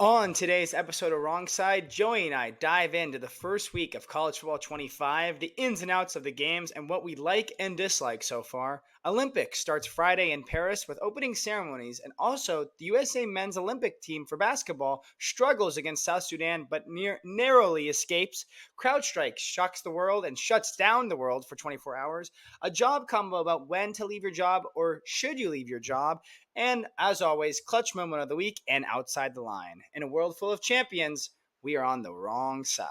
On today's episode of Wrong Side, Joey and I dive into the first week of College Football 25, the ins and outs of the games, and what we like and dislike so far. Olympics starts Friday in Paris with opening ceremonies, and also the USA men's Olympic team for basketball struggles against South Sudan but narrowly escapes. Crowdstrike shocks the world and shuts down the world for 24 hours. A job combo about when to leave your job or should you leave your job. And as always, clutch moment of the week and outside the line. In a world full of champions, we are on the wrong side.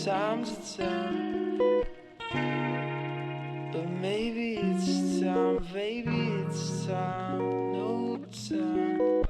Time to time, but maybe it's time, baby, it's time, no time.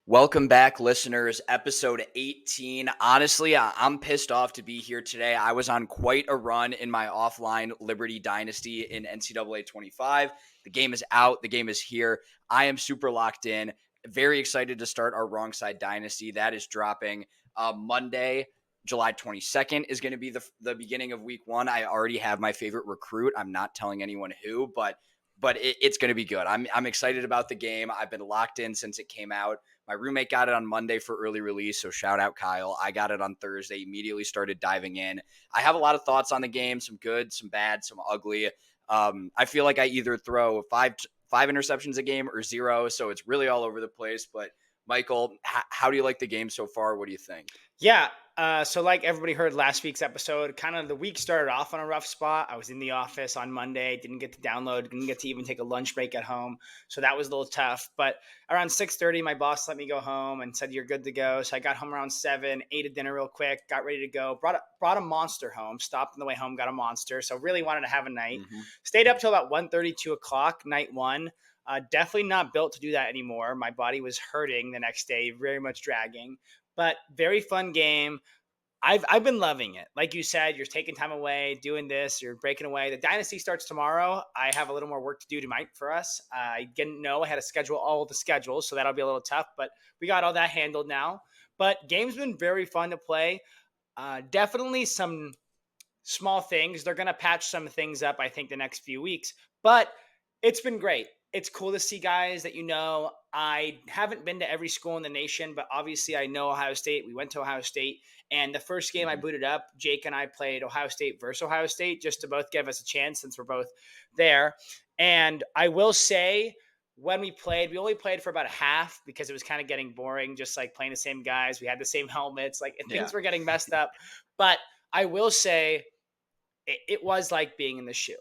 Welcome back, listeners. Episode 18. Honestly, I'm pissed off to be here today. I was on quite a run in my offline Liberty Dynasty in NCAA 25. The game is out. The game is here. I am super locked in. Very excited to start our Wrong Side Dynasty. That is dropping Monday. July 22nd is going to be the beginning of week one. I already have my favorite recruit. I'm not telling anyone who, but it's going to be good. I'm excited about the game. I've been locked in since it came out. My roommate got it on Monday for early release, so shout out Kyle. I got it on Thursday, immediately started diving in. I have a lot of thoughts on the game, some good, some bad, some ugly. I feel like I either throw five interceptions a game or zero, so it's really all over the place. But Michael, how do you like the game so far? What do you think? Yeah. So like everybody heard last week's episode, kind of the week started off on a rough spot. I was in the office on Monday, didn't get to download, didn't get to even take a lunch break at home. So that was a little tough. But around 6:30, my boss let me go home and said, "You're good to go." So I got home around 7, ate a dinner real quick, got ready to go, brought a monster home, stopped on the way home, got a monster. So really wanted to have a night. Mm-hmm. Stayed up till about 1:30, 2 o'clock, night one. Definitely not built to do that anymore. My body was hurting the next day, very much dragging, but very fun game. I've been loving it. Like you said, you're taking time away, doing this, you're breaking away. The dynasty starts tomorrow. I have a little more work to do tonight for us. I didn't know I had to schedule all the schedules, so that'll be a little tough, but we got all that handled now. But game's been very fun to play. Definitely some small things. They're going to patch some things up, I think, the next few weeks, but it's been great. it's cool to see guys that I haven't been to every school in the nation, but obviously I know Ohio State. We went to Ohio State, and the first game I Mhm. booted up, Jake and I played Ohio State versus Ohio State just to both give us a chance since we're both there. And I will say, when we played, we only played for about a half because it was kind of getting boring, just like playing the same guys. We had the same helmets, like Yeah. things were getting messed up. But I will say, it was like being in the shoe.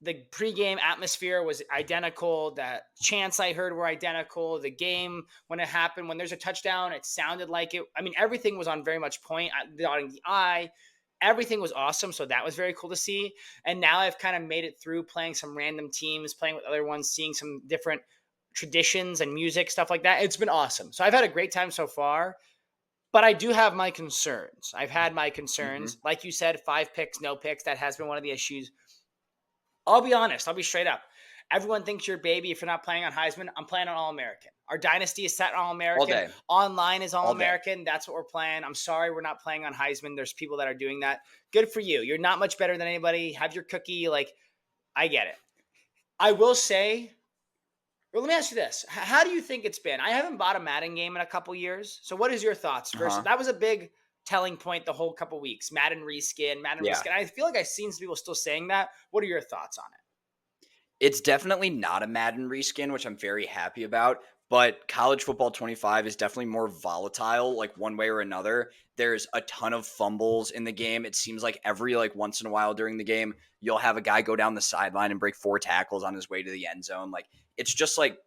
The pregame atmosphere was identical. The chants I heard were identical. The game, when it happened, when there's a touchdown, it sounded like it. I mean, everything was on very much point, dotting the I. Everything was awesome. So that was very cool to see. And now I've kind of made it through playing some random teams, playing with other ones, seeing some different traditions and music, stuff like that. It's been awesome. So I've had a great time so far. But I do have my concerns. I've had my Mhm. concerns. Like you said, 5 picks, no picks. That has been one of the issues. I'll be honest. I'll be straight up. Everyone thinks you're a baby if you're not playing on Heisman. I'm playing on All American. Our dynasty is set on All All American. day. Online is All All day. American. That's what we're playing. I'm sorry we're not playing on Heisman. There's people that are doing that. Good for you. You're not much better than anybody. Have your cookie. Like, I get it. I will say, well, let me ask you this: how do you think it's been? I haven't bought a Madden game in a couple years. So, what is your thoughts? Versus Uh-huh. that was a big telling point the whole couple weeks. Madden reskin, Madden Yeah. reskin. I feel like I've seen some people still saying that. What are your thoughts on it? It's definitely not a Madden reskin, which I'm very happy about. But college football 25 is definitely more volatile, like one way or another. There's a ton of fumbles in the game. It seems like every like once in a while during the game, you'll have a guy go down the sideline and break 4 tackles on his way to the end zone. Like it's just like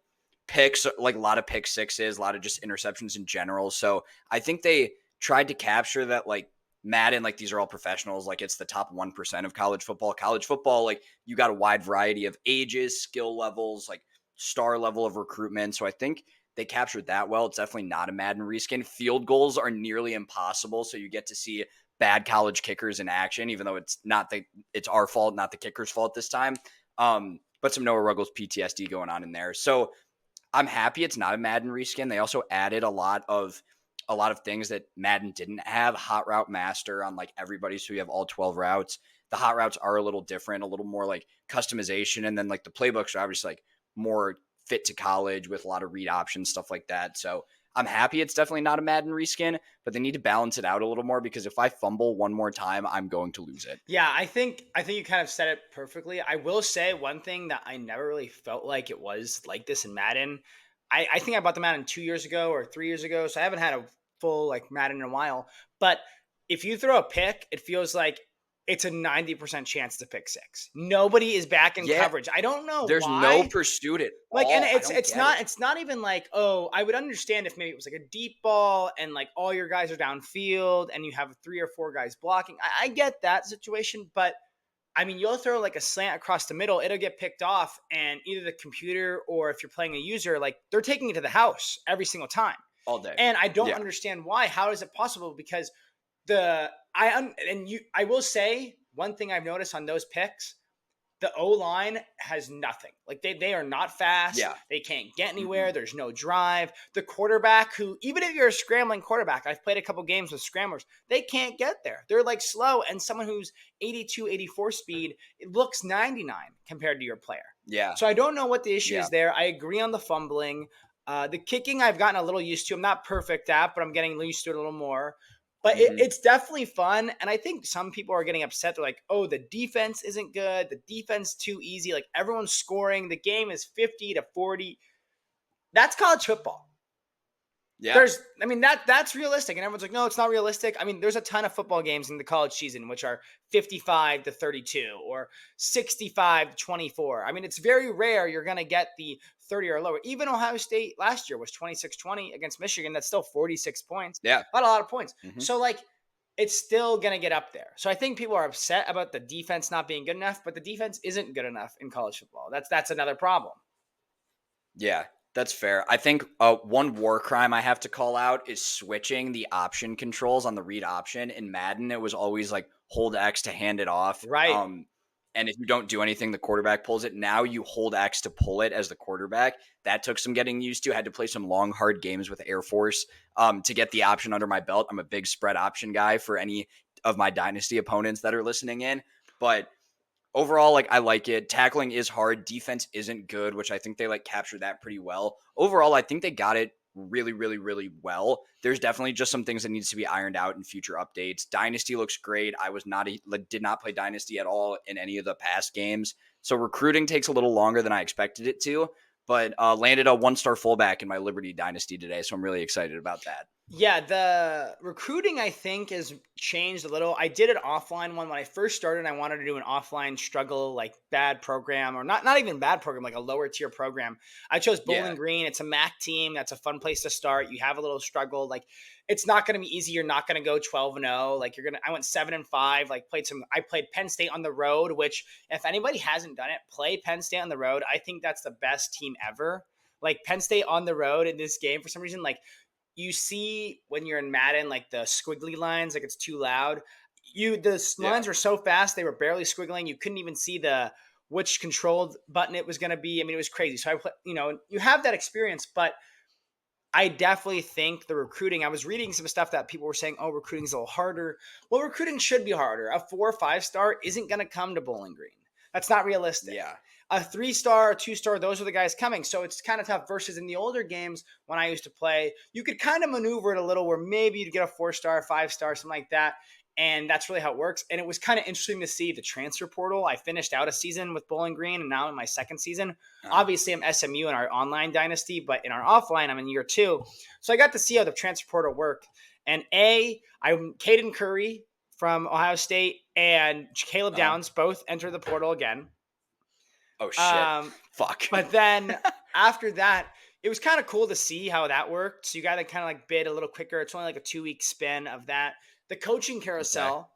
picks, like a lot of pick sixes, a lot of just interceptions in general. So I think they tried to capture that like Madden, like these are all professionals, like it's the top 1% of college football. College football, like you got a wide variety of ages, skill levels, like star level of recruitment. So I think they captured that well. It's definitely not a Madden reskin. Field goals are nearly impossible. So you get to see bad college kickers in action, even though it's our fault, not the kicker's fault this time. But some Noah Ruggles PTSD going on in there. So I'm happy it's not a Madden reskin. They also added a lot of things that Madden didn't have. Hot route master on like everybody, so you have all 12 routes. The hot routes are a little different, a little more like customization, and then like the playbooks are obviously like more fit to college with a lot of read options, stuff like that. So I'm happy it's definitely not a Madden reskin, but they need to balance it out a little more because if I fumble one more time, I'm going to lose it. Yeah, I think you kind of said it perfectly. I will say one thing that I never really felt like it was like this in Madden. I think I bought the Madden 2 years ago or 3 years ago, so I haven't had a full like Madden in a while. But if you throw a pick, it feels like it's a 90% chance to pick six. Nobody is back in Yeah, coverage. I don't know there's no why. pursuit at Like, and all. I it's don't it's get it. not it's not even like, oh, I would understand if maybe it was like a deep ball and like all your guys are downfield and you have 3 or 4 guys blocking. I get that situation, but I mean, you'll throw like a slant across the middle, it'll get picked off, and either the computer or if you're playing a user, like they're taking it to the house every single time. All day. And I don't Yeah. understand why. How is it possible? Because and you, I will say one thing I've noticed on those picks, the O line has nothing. Like they are not fast. Yeah. They can't get anywhere. Mm-mm. There's no drive. The quarterback, who even if you're a scrambling quarterback, I've played a couple games with scramblers, they can't get there. They're like slow. And someone who's 82, 84 speed, it looks 99 compared to your player. Yeah. So I don't know what the issue Yeah. is there. I agree on the fumbling. The kicking I've gotten a little used to. I'm not perfect at, but I'm getting used to it a little more. But Mhm. it's definitely fun. And I think some people are getting upset. They're like, oh, the defense isn't good. The defense too easy. Like everyone's scoring. The game is 50 to 40. That's college football. Yeah. I mean, that's realistic. And everyone's like, no, it's not realistic. I mean, there's a ton of football games in the college season, which are 55 to 32 or 65 to 24. I mean, it's very rare you're going to get the 30 or lower. Even Ohio State last year was 26-20 against Michigan. That's still 46 points. Yeah. Not a lot of points. Mhm. So, like, it's still going to get up there. So I think people are upset about the defense not being good enough, but the defense isn't good enough in college football. That's another problem. Yeah, that's fair. I think one war crime I have to call out is switching the option controls on the read option. In Madden, it was always like hold X to hand it off. Right. And if you don't do anything, the quarterback pulls it. Now you hold X to pull it as the quarterback. That took some getting used to. I had to play some long, hard games with Air Force to get the option under my belt. I'm a big spread option guy for any of my dynasty opponents that are listening in. But overall, like, I like it. Tackling is hard. Defense isn't good, which I think they like captured that pretty well. Overall, I think they got it really, really, really well. There's definitely just some things that needs to be ironed out in future updates. Dynasty looks great. I was not did not play Dynasty at all in any of the past games. So recruiting takes a little longer than I expected it to, but landed a 1-star fullback in my Liberty Dynasty today. So I'm really excited about that. Yeah, the recruiting I think has changed a little. I did an offline one when I first started. I wanted to do an offline struggle, like bad program, or not even bad program, like a lower tier program. I chose Bowling Yeah. Green. It's a MAC team. That's a fun place to start. You have a little struggle. Like it's not going to be easy. You're not going to go 12-0. Like I went 7-5. Like I played Penn State on the road, which if anybody hasn't done it, play Penn State on the road. I think that's the best team ever. Like Penn State on the road in this game for some reason, like you see when you're in Madden, like the squiggly lines, like it's too loud. The Yeah. lines were so fast they were barely squiggling. You couldn't even see which controlled button it was going to be. I mean, it was crazy. So you have that experience, but I definitely think the recruiting. I was reading some stuff that people were saying, "Oh, recruiting's a little harder." Well, recruiting should be harder. A 4 or 5-star isn't going to come to Bowling Green. That's not realistic. Yeah. A 3-star, a 2-star, those are the guys coming. So it's kind of tough. Versus in the older games when I used to play, you could kind of maneuver it a little where maybe you'd get a 4-star, 5-star, something like that. And that's really how it works. And it was kind of interesting to see the transfer portal. I finished out a season with Bowling Green, and now in my second season. Obviously, I'm SMU in our online dynasty, but in our offline, I'm in year 2. So I got to see how the transfer portal worked. And I'm Caden Curry from Ohio State and Caleb Downs both enter the portal again. Oh shit. Fuck. But then after that, it was kind of cool to see how that worked. So you got to kind of like bid a little quicker. It's only like a 2-week spin of that. The coaching carousel,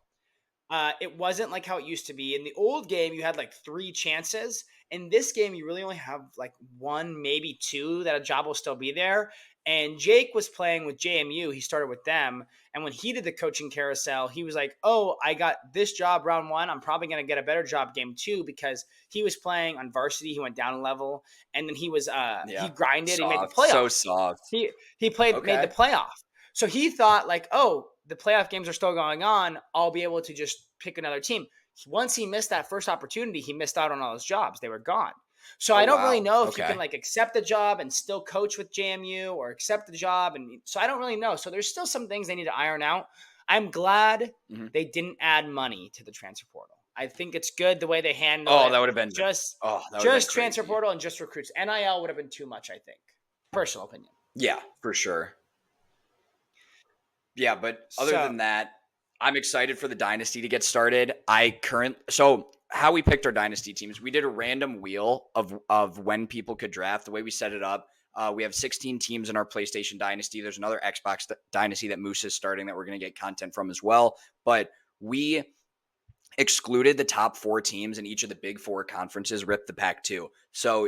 it wasn't like how it used to be. In the old game, you had like 3 chances. In this game, you really only have like 1, maybe 2 that a job will still be there. And Jake was playing with JMU. He started with them. And when he did the coaching carousel, he was like, "Oh, I got this job round 1. I'm probably going to get a better job game 2," because he was playing on varsity. He went down a level. And then he grinded. He made the Soft. playoff. So soft. He made the Okay. playoff. So he thought like, "Oh, the playoff games are still going on. I'll be able to just pick another team." Once he missed that first opportunity, he missed out on all his jobs. They were gone. So Oh I don't really wow. know if you Okay. can like accept the job and still coach with JMU or accept the job. And so I don't really know. So there's still some things they need to iron out. I'm glad they didn't add money to the transfer portal. I think it's good the way they handle Oh, it. that would have been Just transfer crazy. portal and just recruits. NIL would have been too much, I think. Personal opinion. Yeah, for sure. Yeah, but other So than that, I'm excited for the dynasty to get started. So how we picked our dynasty teams, we did a random wheel of when people could draft. The way we set it up, we have 16 teams in our PlayStation dynasty. There's another Xbox dynasty that Moose is starting that we're going to get content from as well. But we excluded the top 4 teams in each of the Big 4 conferences, ripped the Pac-2. So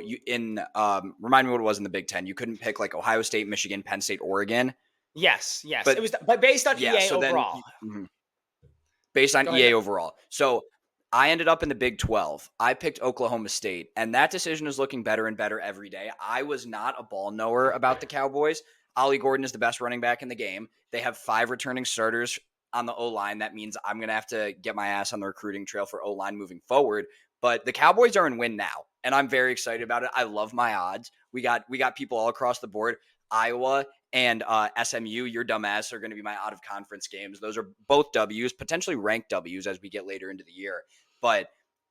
remind me what it was in the Big 10. You couldn't pick like Ohio State, Michigan, Penn State, Oregon. yes. But It was but based on yeah, EA so then overall. based on Go EA ahead. overall. So I ended up in the Big 12. I picked Oklahoma State, and that decision is looking better and better every day. I was not a ball knower about the Cowboys. Ollie Gordon is the best running back in the game. They have 5 returning starters on the O-line. That means I'm going to have to get my ass on the recruiting trail for O-line moving forward. But the Cowboys are in win now, and I'm very excited about it. I love my odds. We got people all across the board. Iowa and SMU, your dumbass, are going to be my out-of-conference games. Those are both W's, potentially ranked W's as we get later into the year. But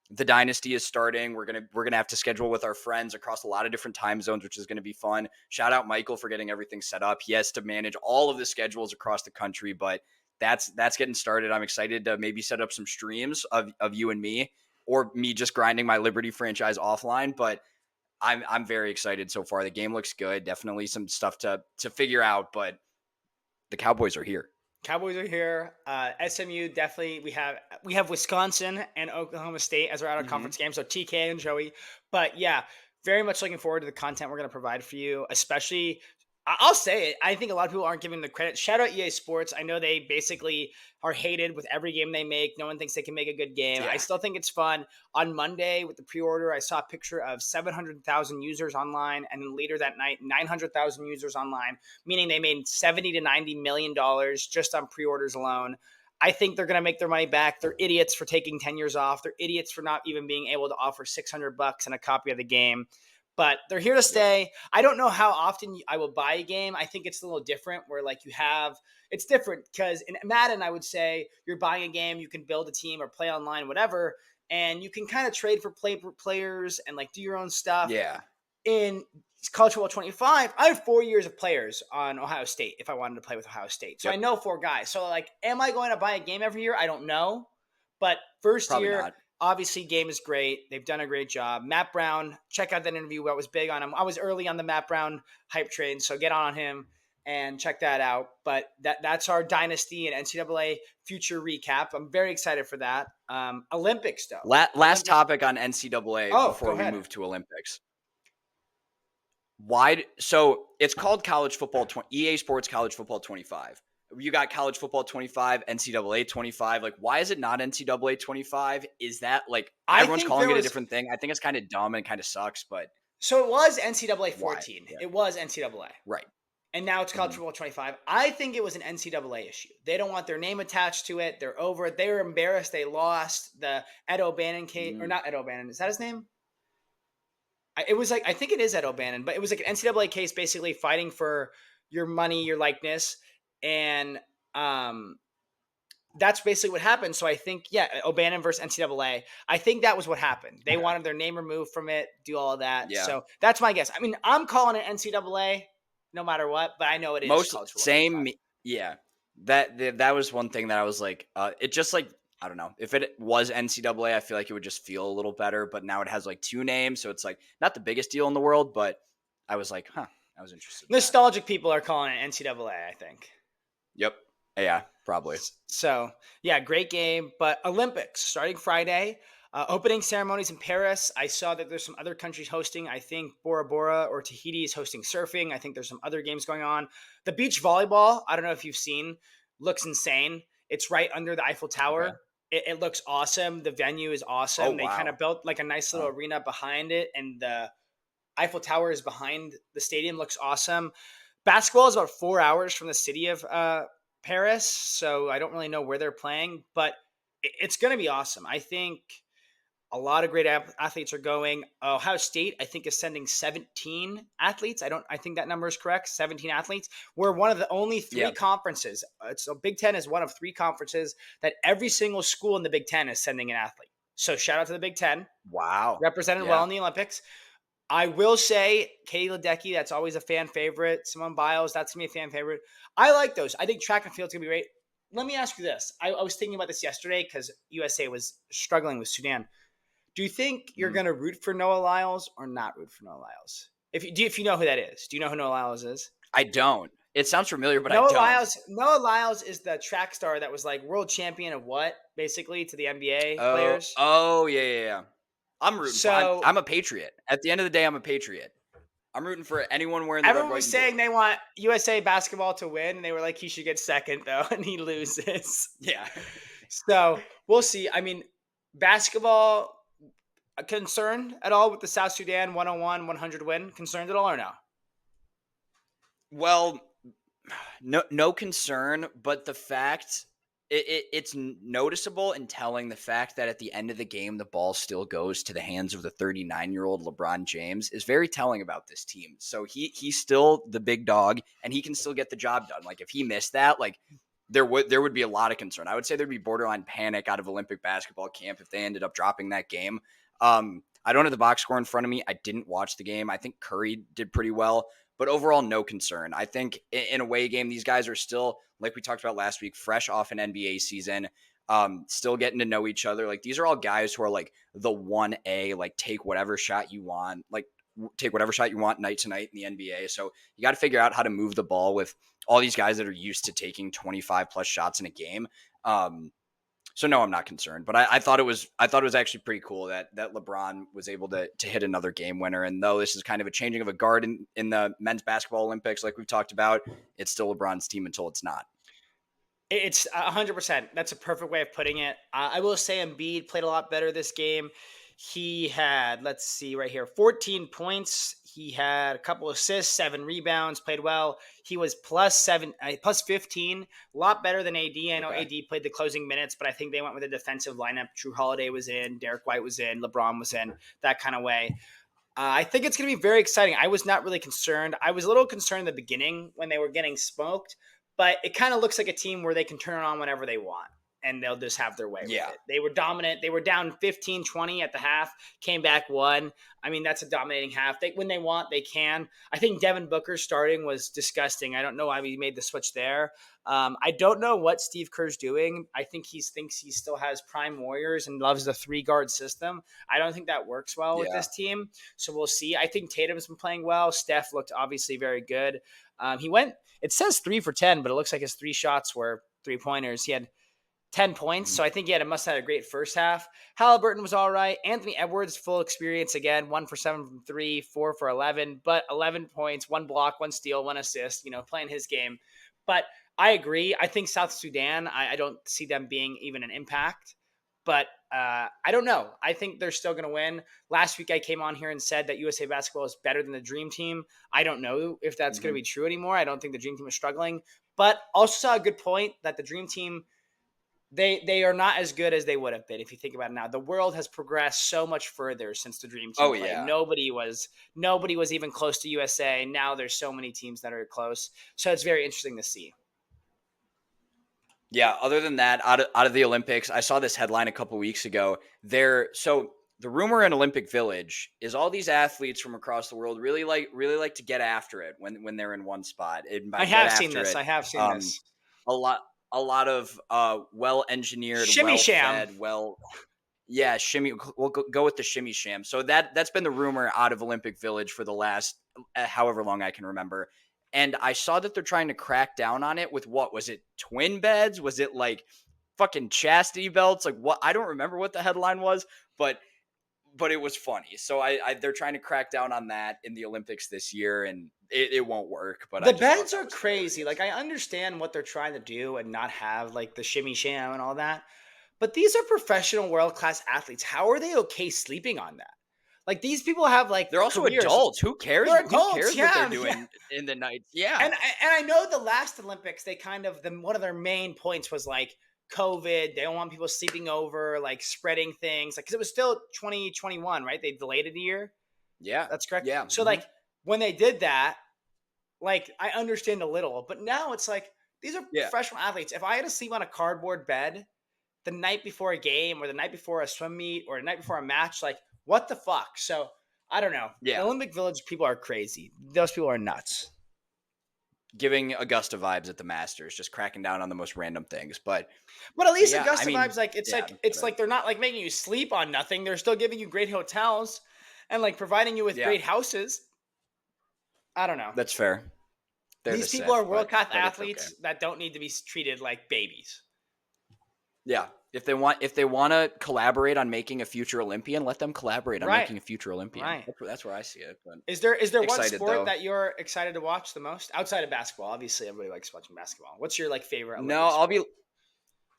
the dynasty is starting. We're gonna have to schedule with our friends across a lot of different time zones, which is going to be fun. Shout out Michael for getting everything set up. He has to manage all of the schedules across the country, but that's getting started. I'm excited to maybe set up some streams of you and me, or me just grinding my Liberty franchise offline. But I'm very excited so far. The game looks good. Definitely some stuff to figure out, but the Cowboys are here. Cowboys are here. SMU definitely. We have Wisconsin and Oklahoma State as our out of conference game. So TK and Joey. But yeah, very much looking forward to the content we're going to provide for you. Especially, I'll say it. I think a lot of people aren't giving the credit. Shout out EA Sports. I know they basically are hated with every game they make. No one thinks they can make a good game. Yeah. I still think it's fun. On Monday with the pre-order, I saw a picture of 700,000 users online, and then later that night, 900,000 users online, meaning they made $70 to $90 million just on pre-orders alone. I think they're going to make their money back. They're idiots for taking 10 years off. They're idiots for not even being able to offer $600 and a copy of the game. But they're here to Yep. stay. I don't know how often I will buy a game. I think it's a little different where like it's different because in Madden, I would say you're buying a game, you can build a team or play online, whatever. And you can kind of trade for players and like do your own stuff. Yeah. In college football 25, I have 4 years of players on Ohio State if I wanted to play with Ohio State. So I Yep. know 4 guys. So like, am I going to buy a game every year? I don't know. But first Probably year, not. obviously, game is great. They've done a great job. Matt Brown, check out that interview. I was big on him. I was early on the Matt Brown hype train, so get on him and check that out. But that's our dynasty and NCAA future recap. I'm very excited for that. Olympics, though. Last topic on NCAA Oh, before go we ahead. move to Olympics. So it's called college football, EA Sports College Football 25. You got college football 25, NCAA 25. Like, why is it not NCAA 25? Is that like I everyone's think calling there it a was different thing? I think it's kind of dumb and kind of sucks, but so it was NCAA why? 14. Yeah. It was NCAA. Right. And now it's college Mhm. football 25. I think it was an NCAA issue. They don't want their name attached to it. They're over it. They were embarrassed. They lost the Ed O'Bannon case, or Mm. not Ed O'Bannon. Is that his name? It was like, I think it is Ed O'Bannon, but it was like an NCAA case basically fighting for your money, your likeness. And um, that's basically what happened. So I think, yeah, O'Bannon versus NCAA. I think that was what happened. They Okay. wanted their name removed from it, do all of that. Yeah. So that's my guess. I mean, I'm calling it NCAA no matter what, but I know it is Most college football 25. same. Yeah. That was one thing that I was like, it just like, I don't know. If it was NCAA, I feel like it would just feel a little better. But now it has like 2 names, so it's like not the biggest deal in the world. But I was like, I was interested in that. Nostalgic people are calling it NCAA, I think. Yep. Yeah, probably. So, yeah, great game. But Olympics starting Friday, opening ceremonies in Paris. I saw that there's some other countries hosting. I think Bora Bora or Tahiti is hosting surfing. I think there's some other games going on. The beach volleyball, I don't know if you've seen, looks insane. It's right under the Eiffel Tower. Okay. It looks awesome. The venue is awesome. Oh They kind wow. of built like a nice little Oh, arena behind it, and the Eiffel Tower is behind the stadium. Looks awesome. Basketball is about 4 hours from the city of Paris, so I don't really know where they're playing, but it's going to be awesome. I think a lot of great athletes are going. Ohio State, I think, is sending 17 athletes. I think that number is correct. 17 athletes. We're one of the only 3 yeah. conferences. So Big Ten is one of 3 conferences that every single school in the Big Ten is sending an athlete. So shout out to the Big Ten, Wow. represented well Yeah. in the Olympics. I will say Katie Ledecky, that's always a fan favorite. Simone Biles, that's going to be a fan favorite. I like those. I think track and field's going to be great. Let me ask you this. I was thinking about this yesterday because USA was struggling with Sudan. Do you think you're Mhm. going to root for Noah Lyles or not root for Noah Lyles? If you know who that is. Do you know who Noah Lyles is? I don't. It sounds familiar, but I don't. Noah Lyles is the track star that was like world champion of what, basically, to the NBA players. Yeah. I'm rooting for. So I'm a patriot. At the end of the day, I'm a patriot. I'm rooting for anyone wearing the red, everyone white, was and saying blue. they want USA basketball to win, and they were like, he should get second, though, and he loses. Yeah. So we'll see. I mean, basketball, concerned at all with the South Sudan 101 100 win? Concerned at all or no? Well, no concern, but the fact it's noticeable and telling the fact that at the end of the game the ball still goes to the hands of the 39-year-old LeBron James is very telling about this team. So he's still the big dog and he can still get the job done. Like if he missed that, like there would be a lot of concern. I would say there'd be borderline panic out of Olympic basketball camp if they ended up dropping that game. I don't have the box score in front of me. I didn't watch the game. I think Curry did pretty well. But overall, no concern. I think in a away game, these guys are still, like we talked about last week, fresh off an NBA season, still getting to know each other. Like these are all guys who are like the 1A, like take whatever shot you want, night to night in the NBA. So you got to figure out how to move the ball with all these guys that are used to taking 25 plus shots in a game. So no, I'm not concerned, but I thought it was actually pretty cool that LeBron was able to hit another game winner. And though this is kind of a changing of a guard in the men's basketball Olympics, like we've talked about, it's still LeBron's team until it's not. It's 100%. That's a perfect way of putting it. I will say Embiid played a lot better this game. He had, let's see right here, 14 points. He had a couple assists, 7 rebounds, played well. He was plus 15, a lot better than AD. I know Okay. AD played the closing minutes, but I think they went with a defensive lineup. Drew Holiday was in, Derek White was in, LeBron was in, that kind of way. I think it's going to be very exciting. I was not really concerned. I was a little concerned in the beginning when they were getting smoked, but it kind of looks like a team where they can turn it on whenever they want and they'll just have their way with Yeah. it. They were dominant. They were down 15-20 at the half, came back one. I mean, that's a dominating half. When they want, they can. I think Devin Booker starting was disgusting. I don't know why we made the switch there. I don't know what Steve Kerr's doing. I think he thinks he still has prime Warriors and loves the 3-guard system. I don't think that works well with Yeah. this team. So we'll see. I think Tatum's been playing well. Steph looked obviously very good. It says 3 for 10, but it looks like his 3 shots were 3-pointers. He had 10 points. Mhm. So I think must have had a great first half. Halliburton was all right. Anthony Edwards, full experience again, 1 for 7 from 3, 4 for 11, but 11 points, 1 block, 1 steal, 1 assist, playing his game. But I agree. I think South Sudan, I don't see them being even an impact. But I don't know. I think they're still going to win. Last week I came on here and said that USA Basketball is better than the Dream Team. I don't know if that's going to be true anymore. I don't think the Dream Team is struggling. But also saw a good point that the Dream Team, they are not as good as they would have been if you think about it now. The world has progressed so much further since the Dream Team Oh played. yeah. Nobody was even close to USA. Now there's so many teams that are close. So it's very interesting to see. Yeah, other than that, out of the Olympics, I saw this headline a couple weeks ago. So the rumor in Olympic Village is all these athletes from across the world really like to get after it when they're in one spot. And by I get have seen after this. it, I have seen um, this. a lot of well engineered, Shimmy well sham. fed, yeah, shimmy. We'll go with the shimmy sham. So that's been the rumor out of Olympic Village for the last however long I can remember. And I saw that they're trying to crack down on it with what was it? Twin beds? Was it like fucking chastity belts? Like what? I don't remember what the headline was, but it was funny. So they're trying to crack down on that in the Olympics this year, and it won't work. But I The just thought beds that are was crazy. hilarious. Like I understand what they're trying to do and not have like the shimmy sham and all that. But these are professional world class athletes. How are they okay sleeping on that? Like these people have like They're also careers. adults. Who cares? They're Who adults, cares what they're yeah, yeah. doing in the nights? Yeah, And I know the last Olympics, they kind of one of their main points was like COVID. They don't want people sleeping over, like spreading things, like because it was still 2021, right? They delayed it a year. yeah, That's correct. yeah. So like when they did that, like I understand a little, but now it's like these are Yeah, professional athletes. If I had to sleep on a cardboard bed the night before a game or the night before a swim meet or the night before a match, like what the fuck? So I don't know. The yeah. Olympic Village people are crazy. Those people are nuts. Giving Augusta vibes at the Masters, just cracking down on the most random things. But at But least yeah, I Augusta mean, vibes, like yeah, it's whatever. like they're not like making you sleep on nothing. They're still giving you great hotels and like providing you with Yeah, great houses. I don't know. that's fair. They're the These people are Sith, world class but it's okay. athletes that don't need to be treated like babies. Yeah, if they want to collaborate on making a future Olympian, let them collaborate on Right. making a future Olympian. Right. That's where I see it. But Is there one excited sport though. that you're excited to watch the most outside of basketball? Obviously, everybody likes watching basketball. What's your like favorite No, Olympic sport?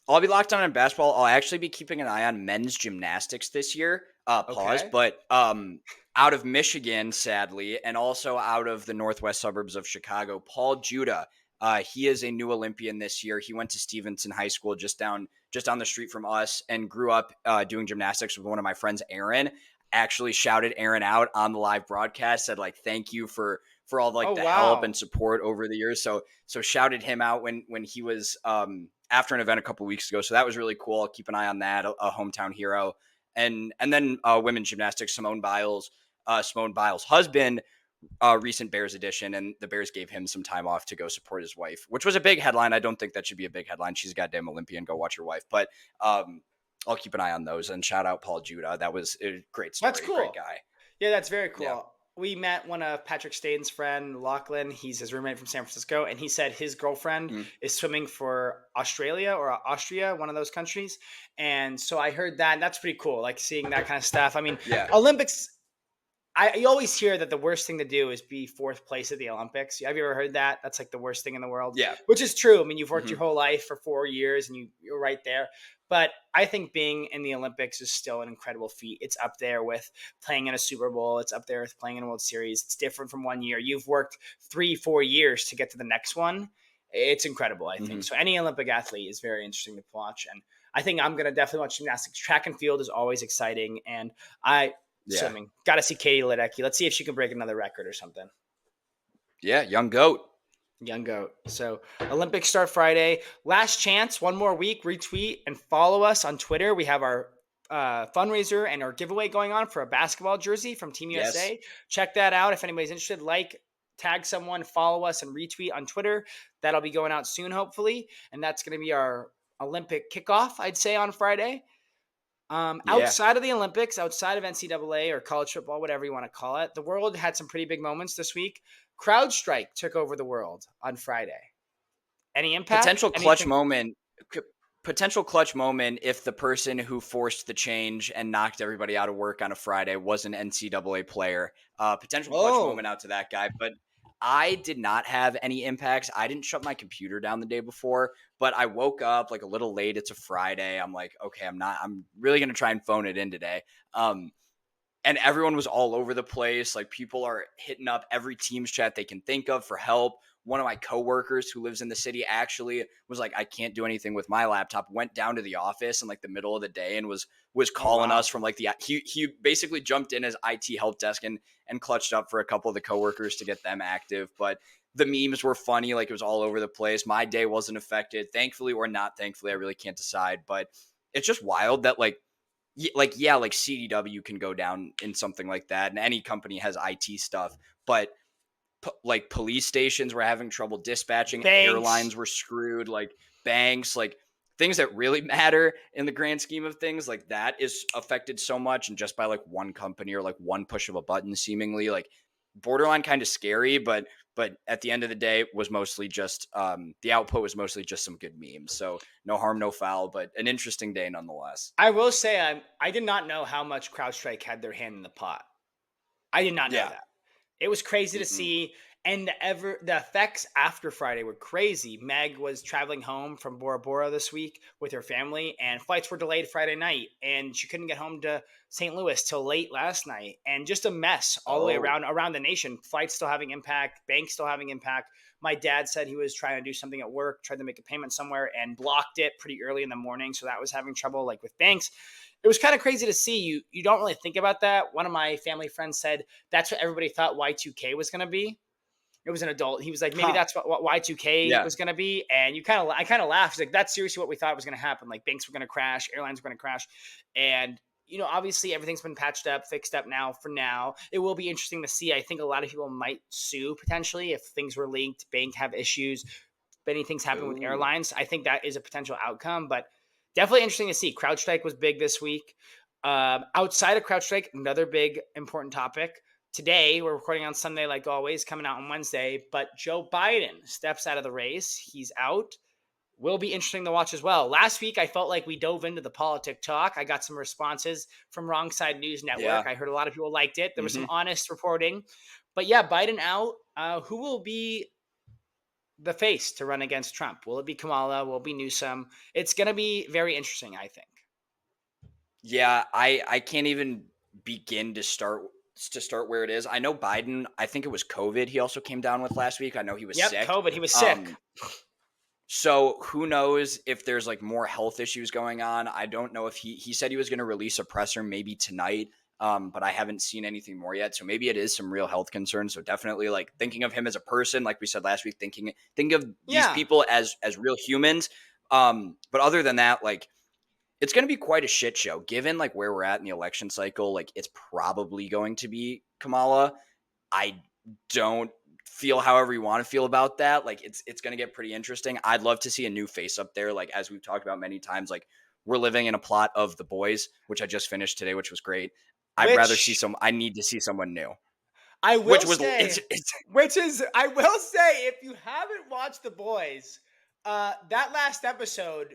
I'll be locked on in basketball. I'll actually be keeping an eye on men's gymnastics this year. Pause. Okay. But out of Michigan, sadly, and also out of the northwest suburbs of Chicago, Paul Judah. He is a new Olympian this year. He went to Stevenson High School just down the street from us and grew up doing gymnastics with one of my friends, Aaron. Actually shouted Aaron out on the live broadcast, said like thank you for all like Oh the help and wow. support over the years. So shouted him out when he was after an event a couple weeks ago. So that was really cool. I'll keep an eye on that. A hometown hero. And then women's gymnastics, Simone Biles' husband, recent Bears edition, and the Bears gave him some time off to go support his wife, which was a big headline. I don't think that should be a big headline. She's a goddamn Olympian. Go watch your wife. But I'll keep an eye on those, and shout out Paul Judah. That was a great That's story. Great cool. guy. Yeah, that's very Yeah. cool. We met one of Patrick Staden's friend, Lachlan. He's his roommate from San Francisco, and he said his girlfriend Mm. is swimming for Australia or Austria, one of those countries. And so I heard that, and that's pretty cool, like seeing that kind of stuff. I mean, Yeah. Olympics You always hear that the worst thing to do is be fourth place at the Olympics. Have you ever heard that? That's like the worst thing in the world, Yeah. which is true. I mean, you've worked Hmm. your whole life for 4 years and you're right there. But I think being in the Olympics is still an incredible feat. It's up there with playing in a Super Bowl. It's up there with playing in a World Series. It's different from one year. You've worked 3, 4 years to get to the next one. It's incredible, I think. Hmm. So any Olympic athlete is very interesting to watch. And I think I'm going to definitely watch gymnastics. Track and field is always exciting. And I, Yeah. swimming. Got to see Katie Ledecky. Let's see if she can break another record or something. Yeah. Young goat. Young goat. So Olympics start Friday. Last chance, one more week. Retweet and follow us on Twitter. We have our fundraiser and our giveaway going on for a basketball jersey from Team Yes. USA. Check that out if anybody's interested. Tag someone, follow us, and retweet on Twitter. That'll be going out soon, hopefully. And that's going to be our Olympic kickoff, I'd say, on Friday. Yeah. Outside of the Olympics, outside of NCAA or college football, whatever you want to call it, the world had some pretty big moments this week. Crowdstrike took over the world on Friday. Any impact? Potential clutch Anything? moment. Potential clutch moment if the person who forced the change and knocked everybody out of work on a Friday was an NCAA player. Potential clutch Oh, moment out to that guy. But I did not have any impacts. I didn't shut my computer down the day before, but I woke up like a little late. It's a Friday. I'm like, okay, I'm really going to try and phone it in today. And everyone was all over the place. Like people are hitting up every Teams chat they can think of for help. One of my coworkers who lives in the city actually was like, I can't do anything with my laptop. Went down to the office in like the middle of the day and was oh calling us wow. from like he basically jumped in as IT help desk and clutched up for a couple of the coworkers to get them active. But the memes were funny, like it was all over the place. My day wasn't affected, thankfully or not thankfully. I really can't decide, but it's just wild that like CDW can go down in something like that, and any company has IT stuff, but like police stations were having trouble dispatching, Thanks. airlines were screwed, like banks, like things that really matter in the grand scheme of things, like that is affected so much, and just by like one company or like one push of a button, seemingly like borderline kind of scary, but at the end of the day was mostly just the output was mostly just some good memes. So no harm, no foul, but an interesting day nonetheless. I will say I did not know how much CrowdStrike had their hand in the pot. I did not know Yeah. that. It was crazy to Mm-mm. see, and the effects after Friday were crazy. Meg was traveling home from Bora Bora this week with her family, and flights were delayed Friday night, and she couldn't get home to St. Louis till late last night, and just a mess all the way Oh. around the nation. Flights still having impact, banks still having impact. My dad said he was trying to do something at work, tried to make a payment somewhere, and blocked it pretty early in the morning, so that was having trouble, like with banks. It was kind of crazy to see. You don't really think about that. One of my family friends said that's what everybody thought Y2K was going to be. It was an adult. He was like, maybe Huh. that's what Y2K Yeah. was going to be. And I kind of laughed. He's like, that's seriously what we thought was going to happen. Like banks were going to crash, airlines were going to crash. And, obviously everything's been patched up, fixed up now for now. It will be interesting to see. I think a lot of people might sue potentially if things were leaked, bank have issues, many things happen with Ooh. airlines. I think that is a potential outcome, but definitely interesting to see. CrowdStrike was big this week. Outside of CrowdStrike, another big important topic. Today, we're recording on Sunday, like always, coming out on Wednesday, but Joe Biden steps out of the race. He's out. Will be interesting to watch as well. Last week, I felt like we dove into the politic talk. I got some responses from Wrong Side News Network. Yeah. I heard a lot of people liked it. There was some Mhm. honest reporting. But yeah, Biden out. Who will be the face to run against Trump? Will it be Kamala? Will it be Newsom? It's going to be very interesting, I think. Yeah, I can't even begin to start where it is. I know Biden, I think it was COVID he also came down with last week. I know he was Yep, sick. COVID. He was sick. Um so who knows if there's like more health issues going on. I don't know if he said he was going to release a presser maybe tonight. But I haven't seen anything more yet. So maybe it is some real health concerns. So definitely like thinking of him as a person, like we said last week, thinking of these Yeah. people as real humans. But other than that, like it's going to be quite a shit show given like where we're at in the election cycle. Like it's probably going to be Kamala. I don't feel however you want to feel about that. Like it's going to get pretty interesting. I'd love to see a new face up there. Like as we've talked about many times, like we're living in a plot of The Boys, which I just finished today, which was great. Which I need to see someone new. I Which will was say, it's I will say, if you haven't watched The Boys, that last episode,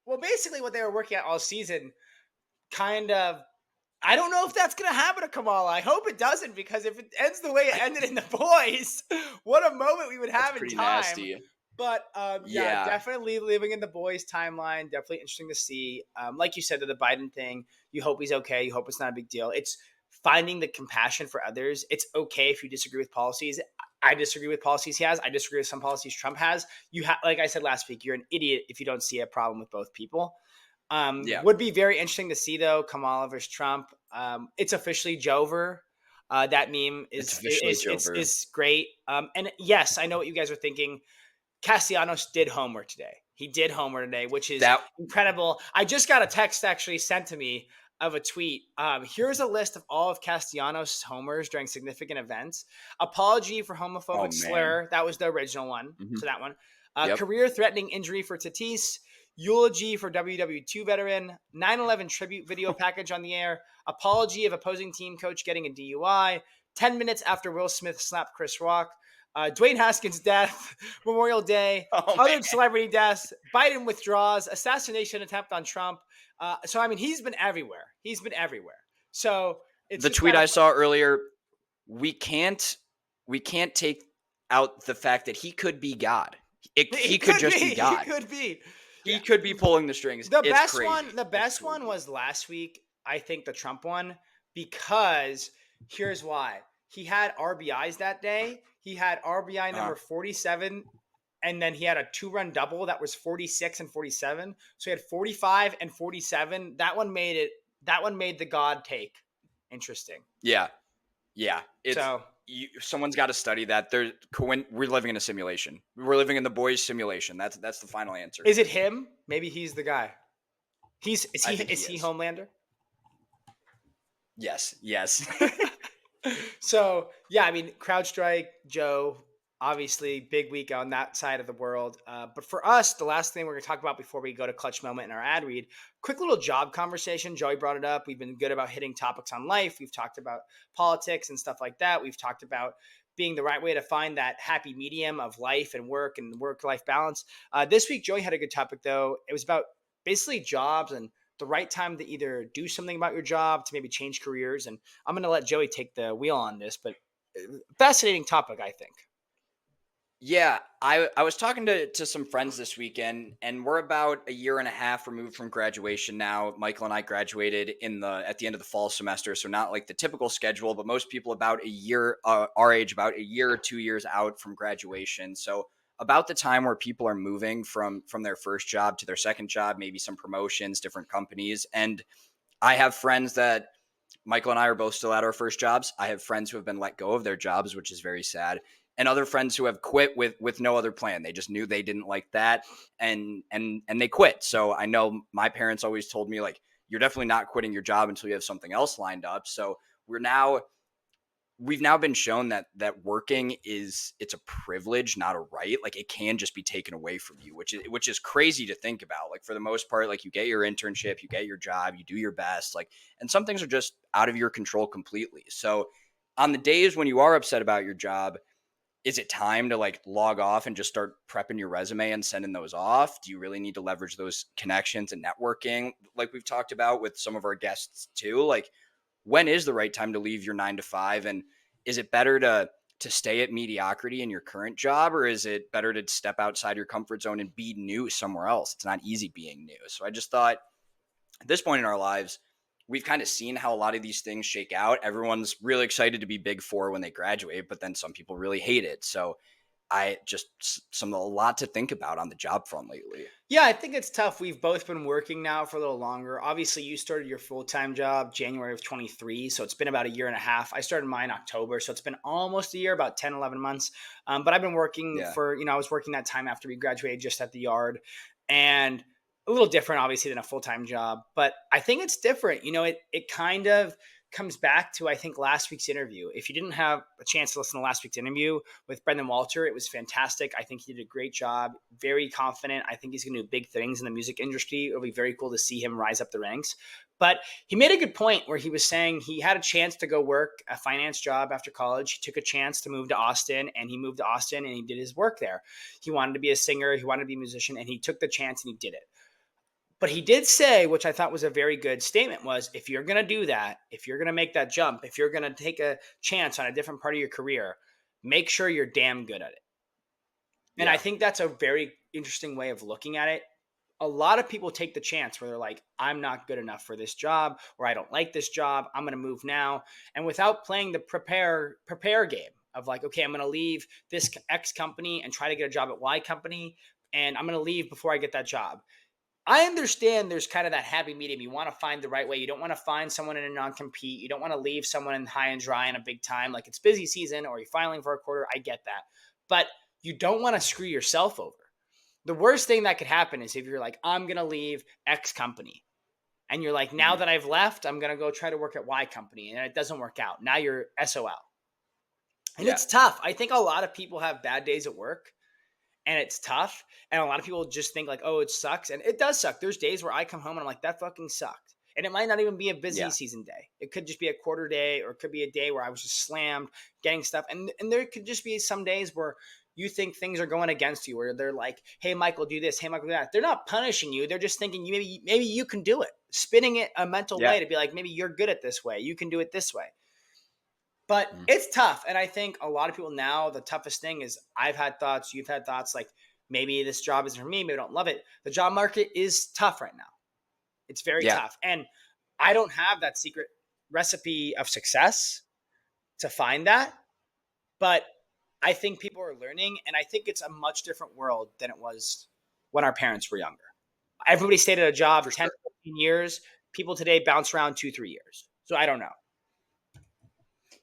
well, basically what they were working at all season kind of I don't know if that's going to happen to Kamala. I hope it doesn't, because if it ends the way it ended in the boys, what a moment we would That's have in pretty time. nasty. But yeah, Yeah. definitely living in the boys' timeline. Definitely interesting to see. Like you said, to the Biden thing, you hope he's okay. You hope it's not a big deal. It's finding the compassion for others. It's okay if you disagree with policies. I disagree with policies he has. I disagree with some policies Trump has. You have, like I said last week, you're an idiot if you don't see a problem with both people. Yeah. Would be very interesting to see though, Kamala versus Trump. It's officially Jover. That meme It's is officially is is Jover. is great. And yes, I know what you guys are thinking. Castellanos did homer today. He did homer today, which is That incredible. I just got a text actually sent to me of a tweet. Here's a list of all of Castellanos' homers during significant events. Apology for oh homophobic man. slur. That was the original one. Mhm. So that one. Yep. Career-threatening injury for Tatis. Eulogy for WW2 veteran. 9/11 tribute video package on the air. Apology of opposing team coach getting a DUI. 10 minutes after Will Smith slapped Chris Rock. Dwayne Haskins' death, Memorial Day, Oh man. other celebrity deaths, Biden withdraws, assassination attempt on Trump. So, I mean, he's been everywhere. He's been everywhere. So it's The just tweet kind of I saw earlier, we can't take out the fact that he could be God. he He could could just be be. He God. could be. He could be pulling the strings. The It's best one, crazy. the It's best one crazy. was last week. I think the Trump one, because here's why. He had RBIs that day. He had RBI Uh-huh. number 47, and then he had a 2-run double that was 46 and 47. So he had 45 and 47. That one made the God take interesting. Yeah. Yeah. It's So someone's got to study that. We're living in a simulation. We're living in the boys simulation. That's the final answer. is it him? Maybe he's the guy. He's is I he think he is he is. Homelander? Yes. Yes. So yeah, I mean, CrowdStrike, Joe, obviously big week on that side of the world. But for us, the last thing we're going to talk about before we go to clutch moment in our ad read, quick little job conversation. Joey brought it up. We've been good about hitting topics on life. We've talked about politics and stuff like that. We've talked about being the right way to find that happy medium of life and work-life balance. This week, Joey had a good topic though. It was about basically jobs and the right time to either do something about your job, to maybe change careers. And I'm going to let Joey take the wheel on this, but fascinating topic, I think. Yeah, I was talking to some friends this weekend, and we're about a year and a half removed from graduation now. Michael and I graduated at the end of the fall semester, so not like the typical schedule, but most people about a year our age, about a year or 2 years out from graduation. So about the time where people are moving from their first job to their second job, maybe some promotions, different companies, and I have friends that Michael and I are both still at our first jobs. I have friends who have been let go of their jobs, which is very sad, and other friends who have quit with no other plan. They just knew they didn't like that, and they quit. So I know my parents always told me, like, you're definitely not quitting your job until you have something else lined up. So we've now been shown that working it's a privilege, not a right. Like, it can just be taken away from you, which is crazy to think about. Like, for the most part, like, you get your internship, you get your job, you do your best, like, and some things are just out of your control completely. So on the days when you are upset about your job, is it time to like log off and just start prepping your resume and sending those off? Do you really need to leverage those connections and networking like we've talked about with some of our guests too? Like, when is the right time to leave your 9 to 5? And is it better to stay at mediocrity in your current job, or is it better to step outside your comfort zone and be new somewhere else? It's not easy being new. So I just thought at this point in our lives, we've kind of seen how a lot of these things shake out. Everyone's really excited to be Big Four when they graduate, but then some people really hate it. So I just a lot to think about on the job front lately. Yeah, I think it's tough. We've both been working now for a little longer. Obviously, you started your full-time job January of 23, so it's been about a year and a half. I started mine October, so it's been almost a year, about 10, 11 months. But I've been working Yeah. I was working that time after we graduated just at the yard, and a little different, obviously, than a full-time job. But I think it's different. It kind of comes back to, I think, last week's interview. If you didn't have a chance to listen to last week's interview with Brendan Walter, it was fantastic. I think he did a great job, very confident. I think he's going to do big things in the music industry. It'll be very cool to see him rise up the ranks. But he made a good point where he was saying he had a chance to go work a finance job after college. He took a chance to move to Austin, and he moved to Austin and he did his work there. He wanted to be a singer, he wanted to be a musician, and he took the chance and he did it. But he did say, which I thought was a very good statement, was if you're going to do that, if you're going to make that jump, if you're going to take a chance on a different part of your career, make sure you're damn good at it. And I Yeah. think that's a very interesting way of looking at it. A lot of people take the chance where they're like, I'm not good enough for this job, or I don't like this job. I'm going to move now. And without playing the prepare game of like, okay, I'm going to leave this X company and try to get a job at Y company. And I'm going to leave before I get that job. I understand there's kind of that happy medium. You want to find the right way. You don't want to find someone in a non-compete. You don't want to leave someone in high and dry in a big time. Like it's busy season or you're filing for a quarter. I get that. But you don't want to screw yourself over. The worst thing that could happen is if you're like, I'm going to leave X company. And you're like, now Mhm. that I've left, I'm going to go try to work at Y company. And it doesn't work out. Now you're SOL. And Yeah. it's tough. I think a lot of people have bad days at work and it's tough. And a lot of people just think like, oh, it sucks. And it does suck. There's days where I come home and I'm like, that fucking sucked. And it might not even be a busy Yeah. season day. It could just be a quarter day, or it could be a day where I was just slammed getting stuff. And there could just be some days where you think things are going against you, where they're like, hey, Michael, do this. Hey, Michael, do that. They're not punishing you. They're just thinking you maybe you can do it. Spinning it a mental Yeah. way to be like, maybe you're good at this way. You can do it this way. But Mhm. it's tough. And I think a lot of people now, the toughest thing is I've had thoughts, you've had thoughts like maybe this job isn't for me, maybe I don't love it. The job market is tough right now. It's very Yeah. tough. And I don't have that secret recipe of success to find that. But I think people are learning. And I think it's a much different world than it was when our parents were younger. Everybody stayed at a For job 10, sure. 15 years. People today bounce around 2, 3 years. So I don't know.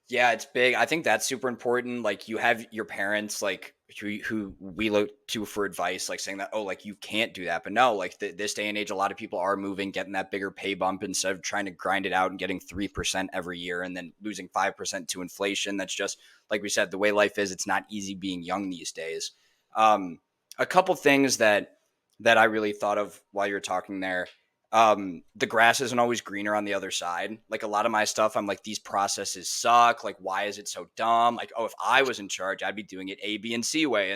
Yeah, it's big. I think that's super important. Like you have your parents, like who we look to for advice, like saying that, oh, like you can't do that. But no, like this day and age, a lot of people are moving, getting that bigger pay bump instead of trying to grind it out and getting 3% every year and then losing 5% to inflation. That's just like we said, the way life is. It's not easy being young these days. Um, a couple things that I really thought of while you're talking there, the grass isn't always greener on the other side. Like a lot of my stuff, I'm like, these processes suck. Like, why is it so dumb? Like, oh, if I was in charge, I'd be doing it A, B, and C way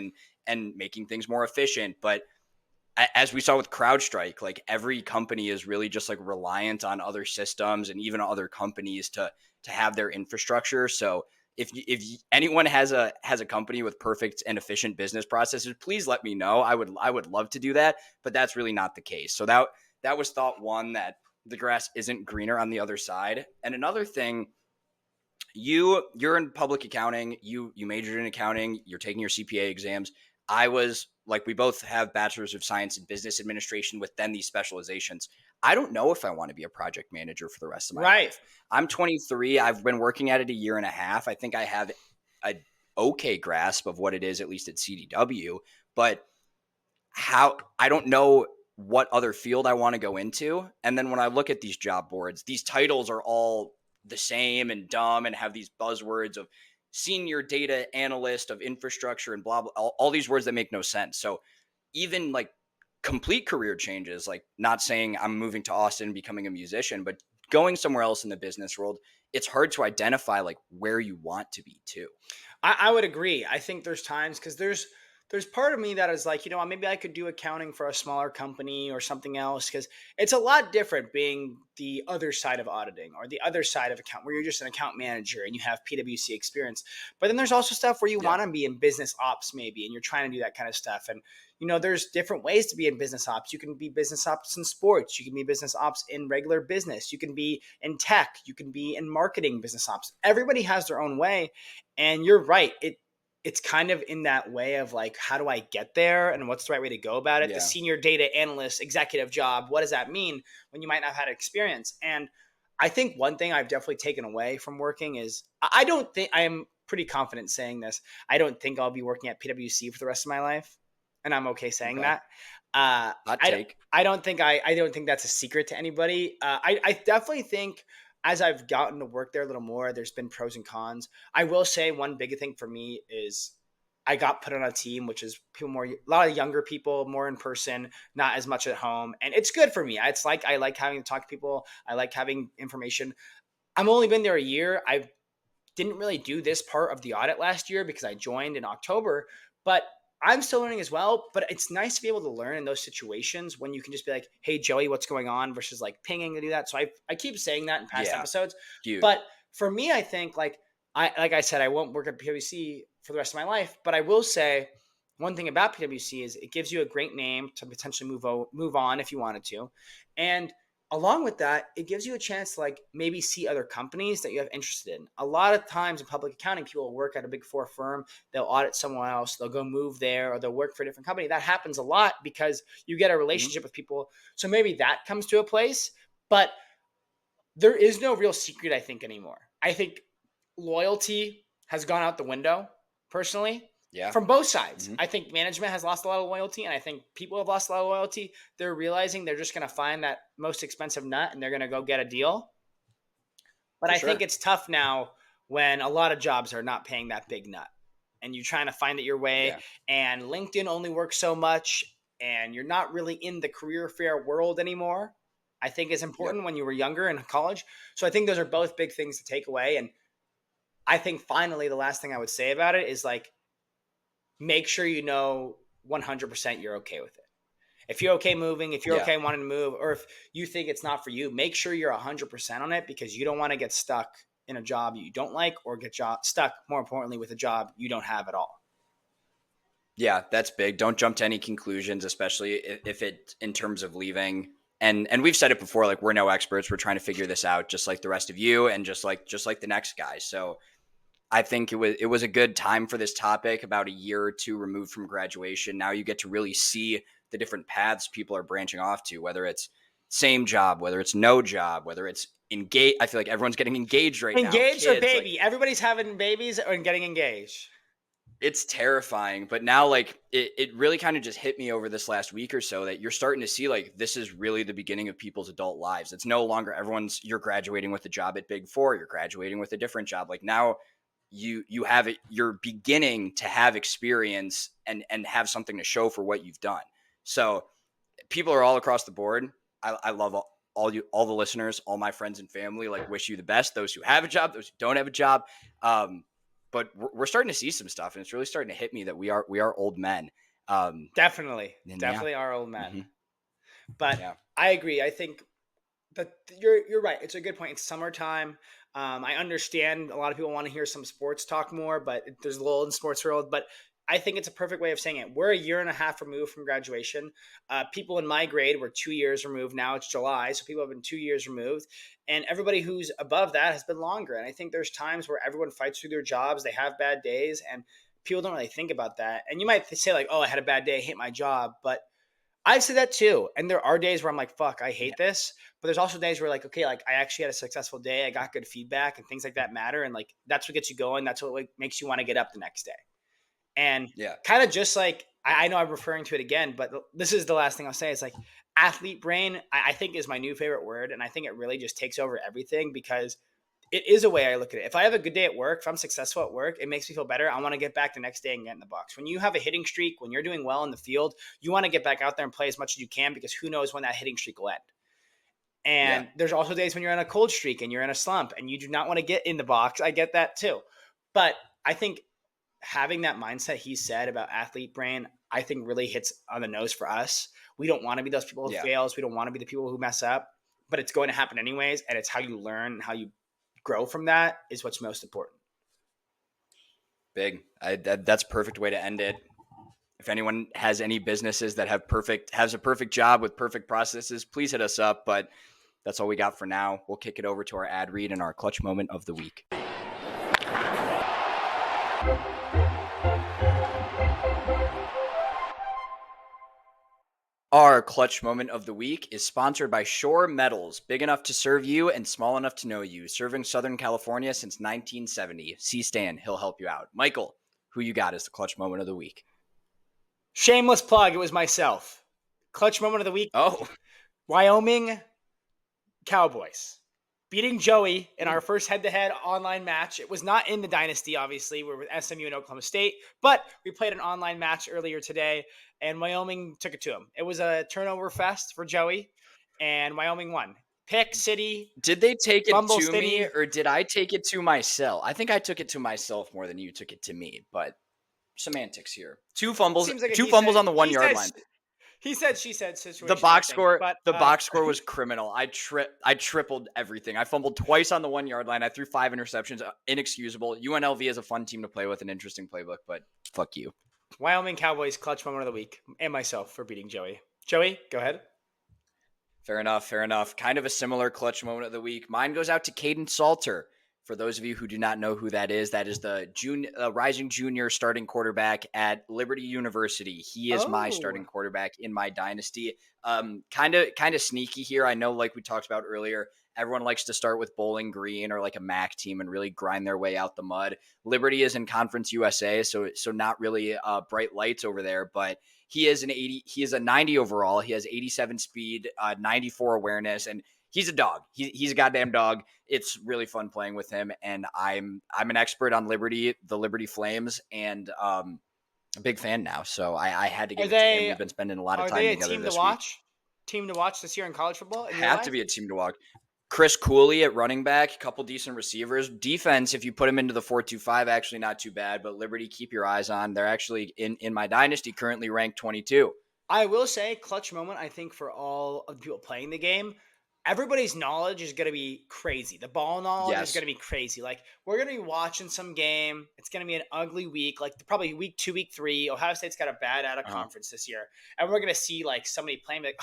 and making things more efficient. But as we saw with CrowdStrike, like every company is really just like reliant on other systems and even other companies to have their infrastructure. So if anyone has a company with perfect and efficient business processes, please let me know. I would love to do that, but that's really not the case. So that was thought one, that the grass isn't greener on the other side. And another thing, you're in public accounting, you majored in accounting, you're taking your CPA exams. I was like, we both have bachelor's of science in business administration with then these specializations. I don't know if I want to be a project manager for the rest of my Right. life. I'm 23. I've been working at it a year and a half. I think I have a okay grasp of what it is, at least at CDW, but how, I don't know what other field I want to go into. And then when I look at these job boards, these titles are all the same and dumb and have these buzzwords of senior data analyst of infrastructure and blah blah, all these words that make no sense. So even like complete career changes, like not saying I'm moving to Austin and becoming a musician, but going somewhere else in the business world, it's hard to identify like where you want to be too. I would agree. I think there's times because there's part of me that is like, maybe I could do accounting for a smaller company or something else because it's a lot different being the other side of auditing or the other side of account where you're just an account manager and you have PwC experience. But then there's also stuff where you Yeah. want to be in business ops maybe and you're trying to do that kind of stuff. And there's different ways to be in business ops. You can be business ops in sports. You can be business ops in regular business. You can be in tech. You can be in marketing business ops. Everybody has their own way. And you're right. It's kind of in that way of like, how do I get there and what's the right way to go about it? The Yeah. senior data analyst executive job, what does that mean when you might not have had experience? And I think one thing I've definitely taken away from working is I don't think I am pretty confident saying this. I don't think I'll be working at PwC for the rest of my life. And I'm okay saying Okay. that. Uh, Hot I, take. I don't think that's a secret to anybody. I definitely think as I've gotten to work there a little more, there's been pros and cons. I will say one big thing for me is I got put on a team, which is a lot of younger people, more in person, not as much at home. And it's good for me. It's like, I like having to talk to people. I like having information. I'm only been there a year. I didn't really do this part of the audit last year because I joined in October, but I'm still learning as well, but it's nice to be able to learn in those situations when you can just be like, "Hey, Joey, what's going on?" versus like pinging to do that. So I keep saying that in past Yeah, episodes, huge. but for me, I think like I said, I won't work at PwC for the rest of my life, but I will say one thing about PwC is it gives you a great name to potentially move on if you wanted to, and along with that, it gives you a chance to like maybe see other companies that you have interested in. A lot of times in public accounting, people will work at a big four firm, they'll audit somewhere else, they'll go move there, or they'll work for a different company. That happens a lot because you get a Mhm. relationship with people. So maybe that comes to a place, but there is no real secret, I think, anymore. I think loyalty has gone out the window, personally, Yeah. from both sides. Mhm. I think management has lost a lot of loyalty, and I think people have lost a lot of loyalty. They're realizing they're just going to find that most expensive nut and they're going to go get a deal. But For I think sure. it's tough now when a lot of jobs are not paying that big nut and you're trying to find it your way. Yeah. And LinkedIn only works so much and you're not really in the career fair world anymore. I think is Yep. important when you were younger in college. So I think those are both big things to take away. And I think finally, the last thing I would say about it is like, make sure you know 100% you're okay with it. If you're okay moving, if you're Yeah. okay wanting to move, or if you think it's not for you, make sure you're 100% on it because you don't want to get stuck in a job you don't like or get stuck, more importantly, with a job you don't have at all. Yeah, that's big. Don't jump to any conclusions, especially if it in terms of leaving. And we've said it before, like we're no experts. We're trying to figure this out, just like the rest of you, and just like the next guy. So I think it was a good time for this topic. About a year or two removed from graduation, now you get to really see the different paths people are branching off to. Whether it's same job, whether it's no job, whether it's engaged. I feel like everyone's getting engaged right now. Engaged or Kids, like baby? Everybody's having babies and getting engaged. it's terrifying. But now, like it really kind of just hit me over this last week or so that you're starting to see like this is really the beginning of people's adult lives. It's no longer you're graduating with a job at Big Four, you're graduating with a different job. Like now you have it, you're beginning to have experience and have something to show for what you've done. So people are all across the board. I love all the listeners, all my friends and family, like wish you the best. Those who have a job, those who don't have a job. But we're starting to see some stuff, and it's really starting to hit me that we are old men. Definitely, And yeah. definitely are old men. Hmm. But Yeah. I agree. I think but you're right. It's a good point. It's summertime. I understand a lot of people want to hear some sports talk more, but there's a little in sports world. But I think it's a perfect way of saying it. We're a year and a half removed from graduation. People in my grade were 2 years removed. Now it's July, so people have been 2 years removed, and everybody who's above that has been longer. And I think there's times where everyone fights through their jobs. They have bad days, and people don't really think about that. And you might say like, "Oh, I had a bad day. I hate my job," but I say that too. And there are days where I'm like, fuck, I Yeah. hate this. But there's also days where like, okay, like I actually had a successful day. I got good feedback and things like that matter. And like, that's what gets you going. That's what like, makes you want to get up the next day. And Yeah. kind of just like, I know I'm referring to it again, but this is the last thing I'll say. It's like athlete brain, I think is my new favorite word. And I think it really just takes over everything because it is a way I look at it. If I have a good day at work, if I'm successful at work, it makes me feel better. I want to get back the next day and get in the box. When you have a hitting streak, when you're doing well in the field, you want to get back out there and play as much as you can because who knows when that hitting streak will end. Yeah. And there's also days when you're on a cold streak and you're in a slump and you do not want to get in the box. I get that too. But I think having that mindset he said about athlete brain, I think really hits on the nose for us. We don't want to be those people who Yeah. fails. We don't want to be the people who mess up, but it's going to happen anyways. And it's how you learn and how you grow from that is what's most important. Big. That's a perfect way to end it. If anyone has any businesses that has a perfect job with perfect processes, please hit us up. But that's all we got for now. We'll kick it over to our ad read and our clutch moment of the week. Our clutch moment of the week is sponsored by Shore Metals, big enough to serve you and small enough to know you, serving Southern California since 1970. See Stan, he'll help you out. Michael, who you got as the clutch moment of the week? Shameless plug. It was myself. Clutch moment of the week. Oh, Wyoming Cowboys beating Joey in our first head-to-head online match. It was not in the Dynasty, obviously. We're with SMU and Oklahoma State, but we played an online match earlier today, and Wyoming took it to him. It was a turnover fest for Joey, and Wyoming won. Pick City, did they take it Fumble to me City. or did I take it to myself? I think I took it to myself more than you took it to me, but semantics here. Two fumbles, Seems like a two he fumbles said, on the 1 yard line. he said, she said The situation, I box think. score, But the box score was criminal. I tripled everything. I fumbled twice on the 1 yard line. I threw 5 interceptions. Inexcusable. UNLV is a fun team to play with, an interesting playbook, but fuck you. Wyoming Cowboys clutch moment of the week, and myself for beating Joey. Joey, go ahead. Fair enough. Fair enough. Kind of a similar clutch moment of the week. Mine goes out to Caden Salter. For those of you who do not know who that is the rising junior starting quarterback at Liberty University. He is my Oh, starting quarterback in my dynasty. Kind of sneaky here. I know, like we talked about earlier, everyone likes to start with Bowling Green or like a MAC team and really grind their way out the mud. Liberty is in Conference USA, so not really bright lights over there, but he is a 90 overall. He has 87 speed, 94 awareness, and he's a dog. He's a goddamn dog. It's really fun playing with him, and I'm an expert on Liberty, the Liberty Flames, and a big fan now. So I had to are give it to him. they We've been spending a lot of are time they a together team to this week. watch? Team to watch this year in college football in your Have to life? be a team to watch. Chris Cooley at running back, a couple decent receivers. Defense, if you put him into the 4-2-5, actually not too bad. But Liberty, keep your eyes on. They're actually in my dynasty currently ranked 22. I will say, clutch moment, I think, for all of the people playing the game, everybody's knowledge is going to be crazy. The ball knowledge is Yes. going to be crazy. Like, we're going to be watching some game. It's going to be an ugly week, like probably week 2, week 3. Ohio State's got a bad out of conference this year. And we're going to see, like, somebody playing, like,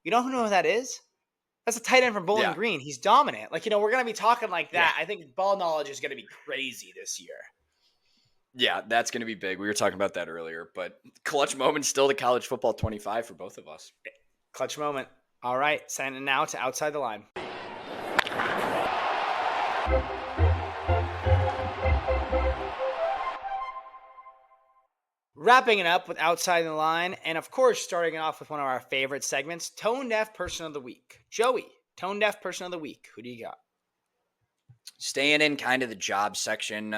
you don't know who that is? That's a tight end from Bowling Yeah. Green. He's dominant. Like, we're going to be talking like that. Yeah. I think ball knowledge is going to be crazy this year. Yeah, that's going to be big. We were talking about that earlier, but clutch moment still to college football 25 for both of us. Clutch moment. All right, sending now to Outside the Line. Wrapping it up with Outside the Line, and of course, starting it off with one of our favorite segments, Tone Deaf Person of the Week. Joey, Tone Deaf Person of the Week. Who do you got? Staying in kind of the job section.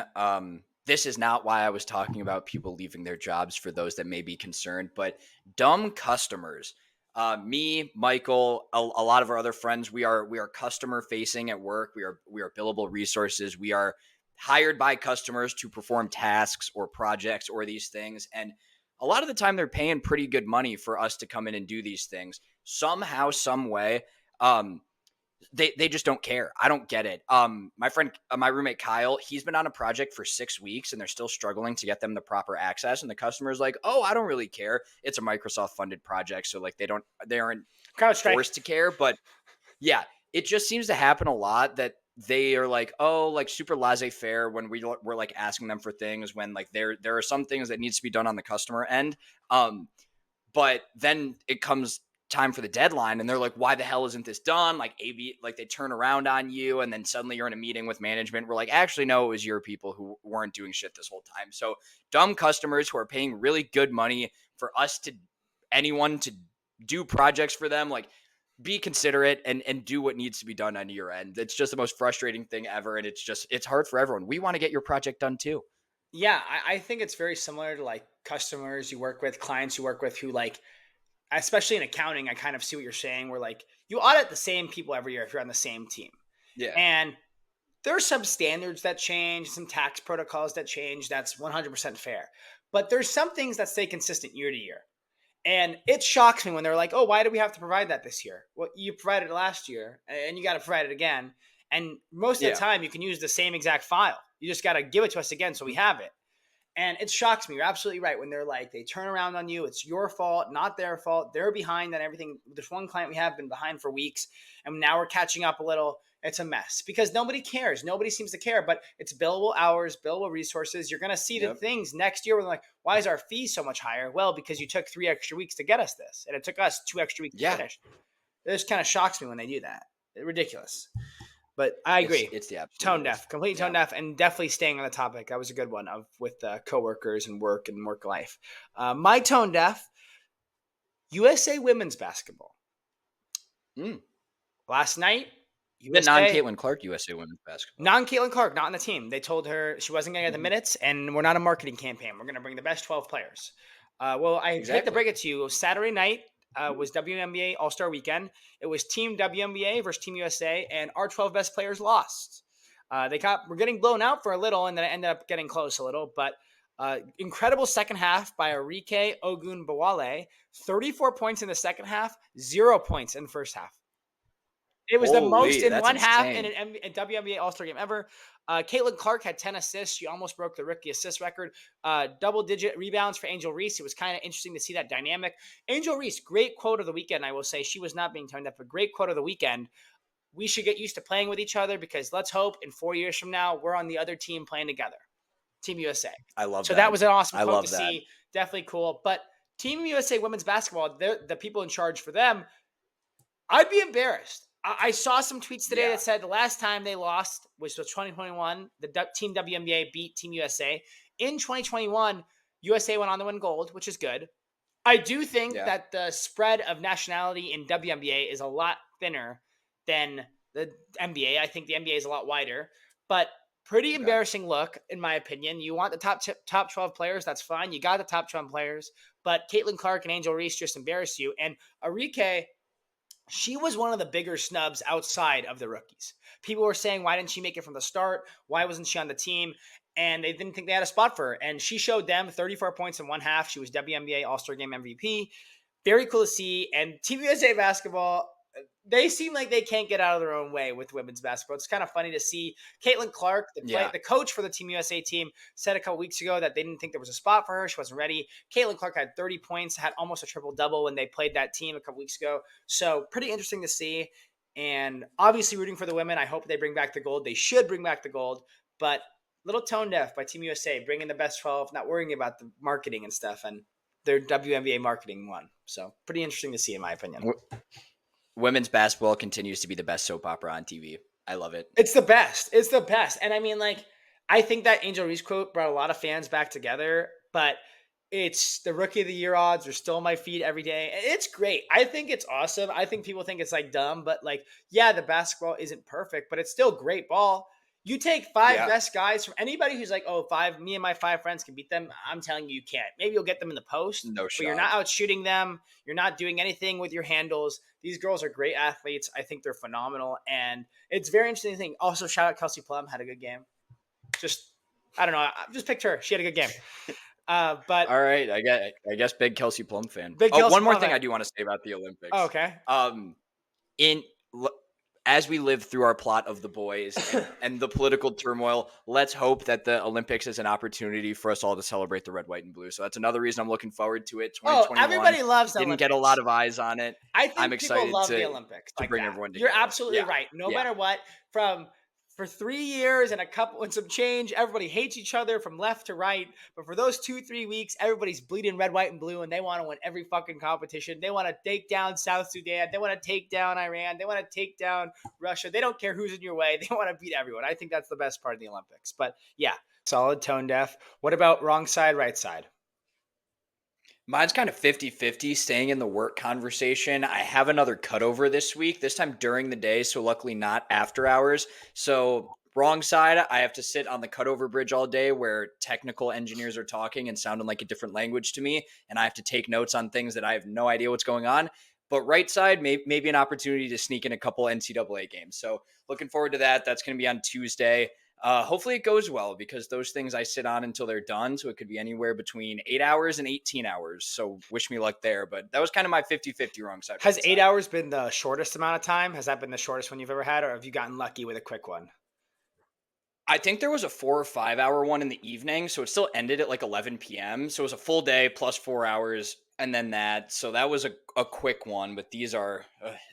This is not why I was talking about people leaving their jobs for those that may be concerned, but dumb customers. Me, Michael, a lot of our other friends, we are customer facing at work. We are billable resources. We are hired by customers to perform tasks or projects or these things. And a lot of the time they're paying pretty good money for us to come in and do these things. Somehow, some way, they just don't care. I don't get it. My roommate Kyle, he's been on a project for 6 weeks and they're still struggling to get them the proper access. And the customer's like, "Oh, I don't really care. It's a Microsoft funded project." So like they aren't Crowdstrike. forced to care. But yeah, it just seems to happen a lot that they are like, oh, like super laissez-faire when we're like asking them for things when like there are some things that needs to be done on the customer end. But then it comes time for the deadline and they're like, why the hell isn't this done? Like like they turn around on you and then suddenly you're in a meeting with management. We're like, actually, no, it was your people who weren't doing shit this whole time. So dumb customers who are paying really good money for anyone to do projects for them, like be considerate and do what needs to be done on your end. It's just the most frustrating thing ever. And it's hard for everyone. We want to get your project done too. Yeah, I think it's very similar to like customers you work with, clients you work with who like, especially in accounting, I kind of see what you're saying where like you audit the same people every year if you're on the same team. Yeah. And there's some standards that change, some tax protocols that change. That's 100% fair. But there's some things that stay consistent year to year. And it shocks me when they're like, oh, why do we have to provide that this year? Well, you provided it last year and you got to provide it again. And most of the time you can use the same exact file. You just got to give it to us again so we have it. And it shocks me. You're absolutely right. When they're like, they turn around on you. It's your fault, not their fault. They're behind on everything. There's one client we have been behind for weeks. And now we're catching up a little. It's a mess because nobody cares. Nobody seems to care, but it's billable hours, billable resources. You're going to see the things next year where they're like, why is our fee so much higher? Well, because you took 3 extra weeks to get us this. And it took us 2 extra weeks to finish. It just kind of shocks me when they do that. It's ridiculous. But I agree. It's the absolute tone deaf, completely tone deaf, and definitely staying on the topic. That was a good one with coworkers and work life. My tone deaf, USA women's basketball. Last night, USA, non-Caitlin Clark USA women's basketball. Non-Caitlin Clark, not on the team. They told her she wasn't going to get the minutes, and we're not a marketing campaign. We're going to bring the best 12 players. I hate to break it to you. Saturday night was WNBA All-Star Weekend. It was Team WNBA versus Team USA, and our 12 best players lost. We're getting blown out for a little, and then it ended up getting close a little. But Incredible second half by Arike Ogunbowale. 34 points in the second half, 0 points in the first half. It was the most Holy, in that's one half in insane. a WNBA All-Star game ever. Caitlin Clark had 10 assists. She almost broke the rookie assist record. Double-digit rebounds for Angel Reese. It was kind of interesting to see that dynamic. Angel Reese, great quote of the weekend, I will say. She was not being toned up, but great quote of the weekend. We should get used to playing with each other because let's hope in 4 years from now, we're on the other team playing together. Team USA. I love So that that. was an awesome I quote to love that. see. Definitely cool. But Team USA women's basketball, the people in charge for them, I'd be embarrassed. I saw some tweets today Yeah. that said the last time they lost, which was 2021, the Team WNBA beat Team USA. In 2021, USA went on to win gold, which is good. I do think Yeah. that the spread of nationality in WNBA is a lot thinner than the NBA. I think the NBA is a lot wider, but pretty Okay. embarrassing look, in my opinion. You want the top 12 players, that's fine. You got the top 12 players, but Caitlin Clark and Angel Reese just embarrassed you. And Arike, she was one of the bigger snubs outside of the rookies. People were saying, why didn't she make it from the start? Why wasn't she on the team? And they didn't think they had a spot for her. And she showed them 34 points in one half. She was WNBA All-Star Game MVP. Very cool to see. And Team USA basketball, they seem like they can't get out of their own way with women's basketball. It's kind of funny to see. Caitlin Clark, Yeah. the coach for the Team USA team, said a couple weeks ago that they didn't think there was a spot for her. She wasn't ready. Caitlin Clark had 30 points, had almost a triple-double when they played that team a couple weeks ago. So pretty interesting to see. And obviously rooting for the women. I hope they bring back the gold. They should bring back the gold. But little tone deaf by Team USA, bringing the best 12, not worrying about the marketing and stuff. And their WNBA marketing won. So pretty interesting to see, in my opinion. Women's basketball continues to be the best soap opera on TV. I love it. It's the best. It's the best. And I mean, like, I think that Angel Reese quote brought a lot of fans back together, but it's the rookie of the year odds are still on my feed every day. It's great. I think it's awesome. I think people think it's like dumb, but like, yeah, the basketball isn't perfect, but it's still great ball. You take five Yeah. best guys from anybody who's like, oh, me and my five friends can beat them. I'm telling you, you can't. Maybe you'll get them in the post, No but you're shot. not out shooting them. You're not doing anything with your handles. These girls are great athletes. I think they're phenomenal. And it's very interesting thing. Also, shout out Kelsey Plum, had a good game. I don't know. I just picked her. She had a good game. But All right. I guess big Kelsey Plum fan. big Oh, Kelsey one more Plum thing fan. I do want to say about the Olympics. Oh, okay. In as we live through our plot of the boys and the political turmoil, let's hope that the Olympics is an opportunity for us all to celebrate the red, white, and blue. So that's another reason I'm looking forward to it. Oh, 2021 everybody loves the didn't Olympics. get a lot of eyes on it. I think I'm people excited love the to Olympics like bring that. everyone You're together. absolutely Yeah. right. No Yeah. matter what, for 3 years and some change, everybody hates each other from left to right. But for those 2-3 weeks, everybody's bleeding red, white, and blue, and they want to win every fucking competition. They want to take down South Sudan. They want to take down Iran. They want to take down Russia. They don't care who's in your way. They want to beat everyone. I think that's the best part of the Olympics. But yeah, solid tone deaf. What about wrong side, right side? Mine's kind of 50-50, staying in the work conversation. I have another cutover this week, this time during the day, so luckily not after hours. So wrong side, I have to sit on the cutover bridge all day where technical engineers are talking and sounding like a different language to me, and I have to take notes on things that I have no idea what's going on. But right side, maybe an opportunity to sneak in a couple NCAA games. So looking forward to that. That's going to be on Tuesday. Hopefully it goes well because those things I sit on until they're done. So it could be anywhere between 8 hours and 18 hours. So wish me luck there. But that was kind of my 50-50 wrong side. Has right 8 side. hours been the shortest amount of time? Has that been the shortest one you've ever had, or have you gotten lucky with a quick one? I think there was a 4 or 5 hour one in the evening. So it still ended at like 11 p.m. So it was a full day plus 4 hours. And then that. So that was a quick one. But these are,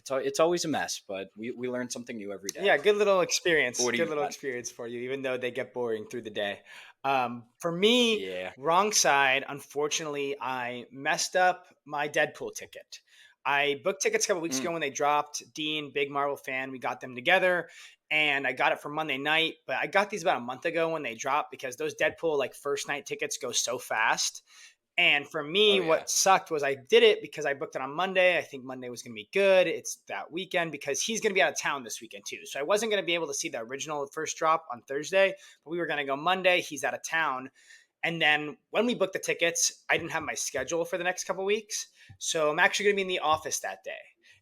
it's always a mess. But we learn something new every day. Yeah, good little experience. What do Good you little got? experience for you, even though they get boring through the day. For me, Yeah. wrong side, unfortunately, I messed up my Deadpool ticket. I booked tickets a couple weeks ago Mm, when they dropped. Dean, big Marvel fan, we got them together. And I got it for Monday night, but I got these about a month ago when they dropped because those Deadpool like first night tickets go so fast. And for me, oh, yeah. what sucked was I did it because I booked it on Monday. I think Monday was going to be good. It's that weekend because he's going to be out of town this weekend too. So I wasn't going to be able to see the original first drop on Thursday, but we were going to go Monday. He's out of town. And then when we booked the tickets, I didn't have my schedule for the next couple of weeks. So I'm actually going to be in the office that day.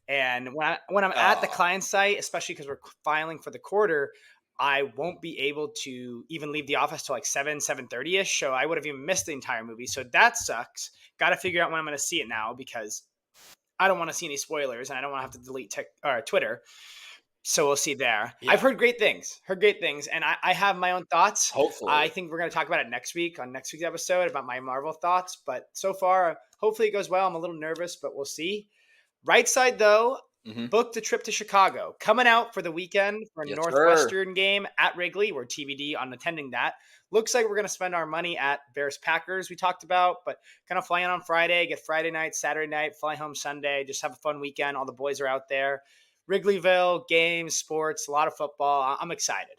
And when I'm at the Oh, client site, especially because we're filing for the quarter, I won't be able to even leave the office till like 7:30 ish. So I would have even missed the entire movie. So that sucks. Got to figure out when I'm going to see it now because I don't want to see any spoilers and I don't want to have to delete Twitter. So we'll see there. I've Yeah. heard great things, and I have my own thoughts. I Hopefully. think we're going to talk about it next week on next week's episode about my Marvel thoughts. But so far, hopefully it goes well. I'm a little nervous, but we'll see. Right side, though, Hmm. booked a trip to Chicago. Coming out for the weekend for a Yes, sir. Northwestern game at Wrigley. We're TBD on attending that. Looks like we're going to spend our money at Bears Packers, we talked about, but kind of flying on Friday, get Friday night, Saturday night, fly home Sunday, just have a fun weekend. All the boys are out there. Wrigleyville, games, sports, a lot of football. I'm excited.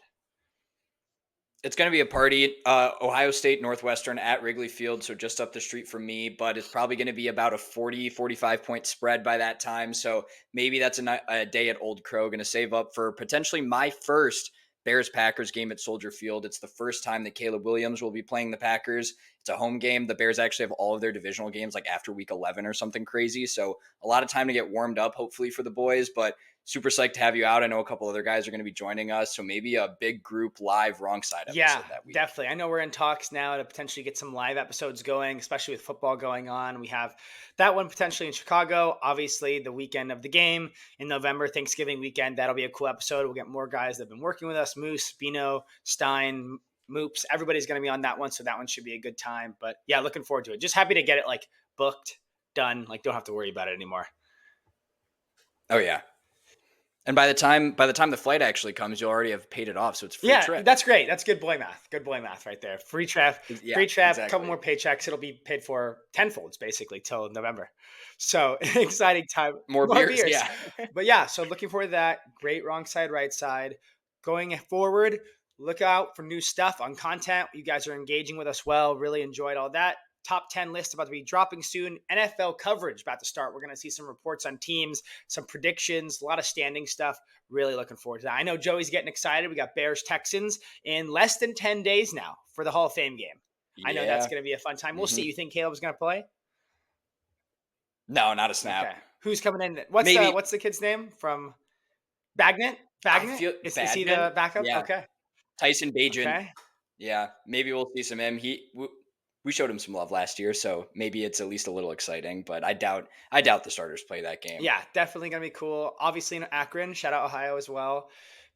It's going to be a party. Ohio State Northwestern at Wrigley Field, so just up the street from me, but it's probably going to be about a 45 point spread by that time. So maybe that's a day at Old Crow. Going to save up for potentially my first Bears Packers game at Soldier Field. It's the first time that Caleb Williams will be playing the Packers. It's a home game. The Bears actually have all of their divisional games like after week 11 or something crazy. So a lot of time to get warmed up, hopefully, for the boys, but super psyched to have you out. I know a couple other guys are going to be joining us, so maybe a big group live wrong side Yeah, episode that week. definitely. I know we're in talks now to potentially get some live episodes going, especially with football going on. We have that one potentially in Chicago. Obviously, the weekend of the game in November, Thanksgiving weekend. That'll be a cool episode. We'll get more guys that have been working with us: Moose, Bino, Stein, Moops. Everybody's going to be on that one, so that one should be a good time. But yeah, looking forward to it. Just happy to get it like booked, done. Like don't have to worry about it anymore. Oh yeah. And by the time the flight actually comes, you'll already have paid it off, so it's a free Yeah, trip. that's great. That's good boy math. Good boy math right there. Free trap, Yeah, free trap, couple exactly. more paychecks. It'll be paid for tenfolds basically till November. So exciting time. More More beers, beers. yeah. But yeah, so looking forward to that. Great wrong side, right side. Going forward, look out for new stuff on content. You guys are engaging with us well. Really enjoyed all that. Top 10 list about to be dropping soon. NFL coverage about to start. We're going to see some reports on teams, some predictions, a lot of standing stuff. Really looking forward to that. I know Joey's getting excited. We got Bears Texans in less than 10 days now for the Hall of Fame game. I know that's Yeah. going to be a fun time. We'll see. Hmm. You think Caleb's going to play? No, not a snap. Okay. Who's coming in? Maybe What's the kid's name from Bagnett? I Bagnett? feel Is he the Badman. backup? Yeah, Okay. Tyson Bagent. Okay. Yeah, maybe we'll see some him. We showed him some love last year, so maybe it's at least a little exciting. But I doubt the starters play that game. Yeah, definitely going to be cool. Obviously in Akron, shout out Ohio as well.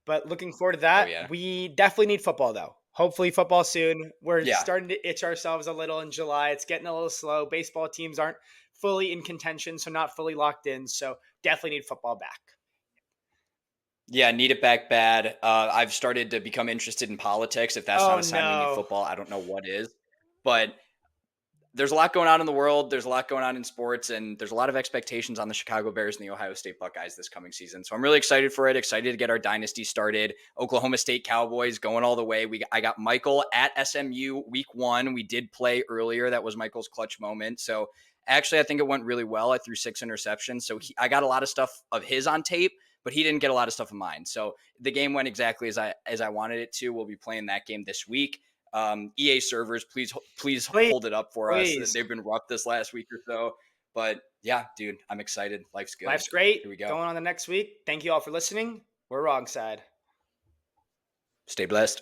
But looking forward to Oh that. yeah, We definitely need football though. Hopefully football soon. We're yeah. starting to itch ourselves a little in July. It's getting a little slow. Baseball teams aren't fully in contention, so not fully locked in. So definitely need football back. Yeah, need it back bad. I've started to become interested in politics. If that's Oh not a sign we need no. football, I don't know what is. But there's a lot going on in the world. There's a lot going on in sports, and there's a lot of expectations on the Chicago Bears and the Ohio State Buckeyes this coming season. So I'm really excited for it. Excited to get our dynasty started. Oklahoma State Cowboys going all the way. I got Michael at SMU week 1. We did play earlier. That was Michael's clutch moment. So actually, I think it went really well. I threw 6 interceptions. So I got a lot of stuff of his on tape, but he didn't get a lot of stuff of mine. So the game went exactly as I wanted it to. We'll be playing that game this week. EA servers, please Please, hold it up for us. please. They've been rough this last week or so, but yeah, dude, I'm excited. Life's good. Life's great. Here we go. Going on the next week. Thank you all for listening. We're wrong side. Stay blessed.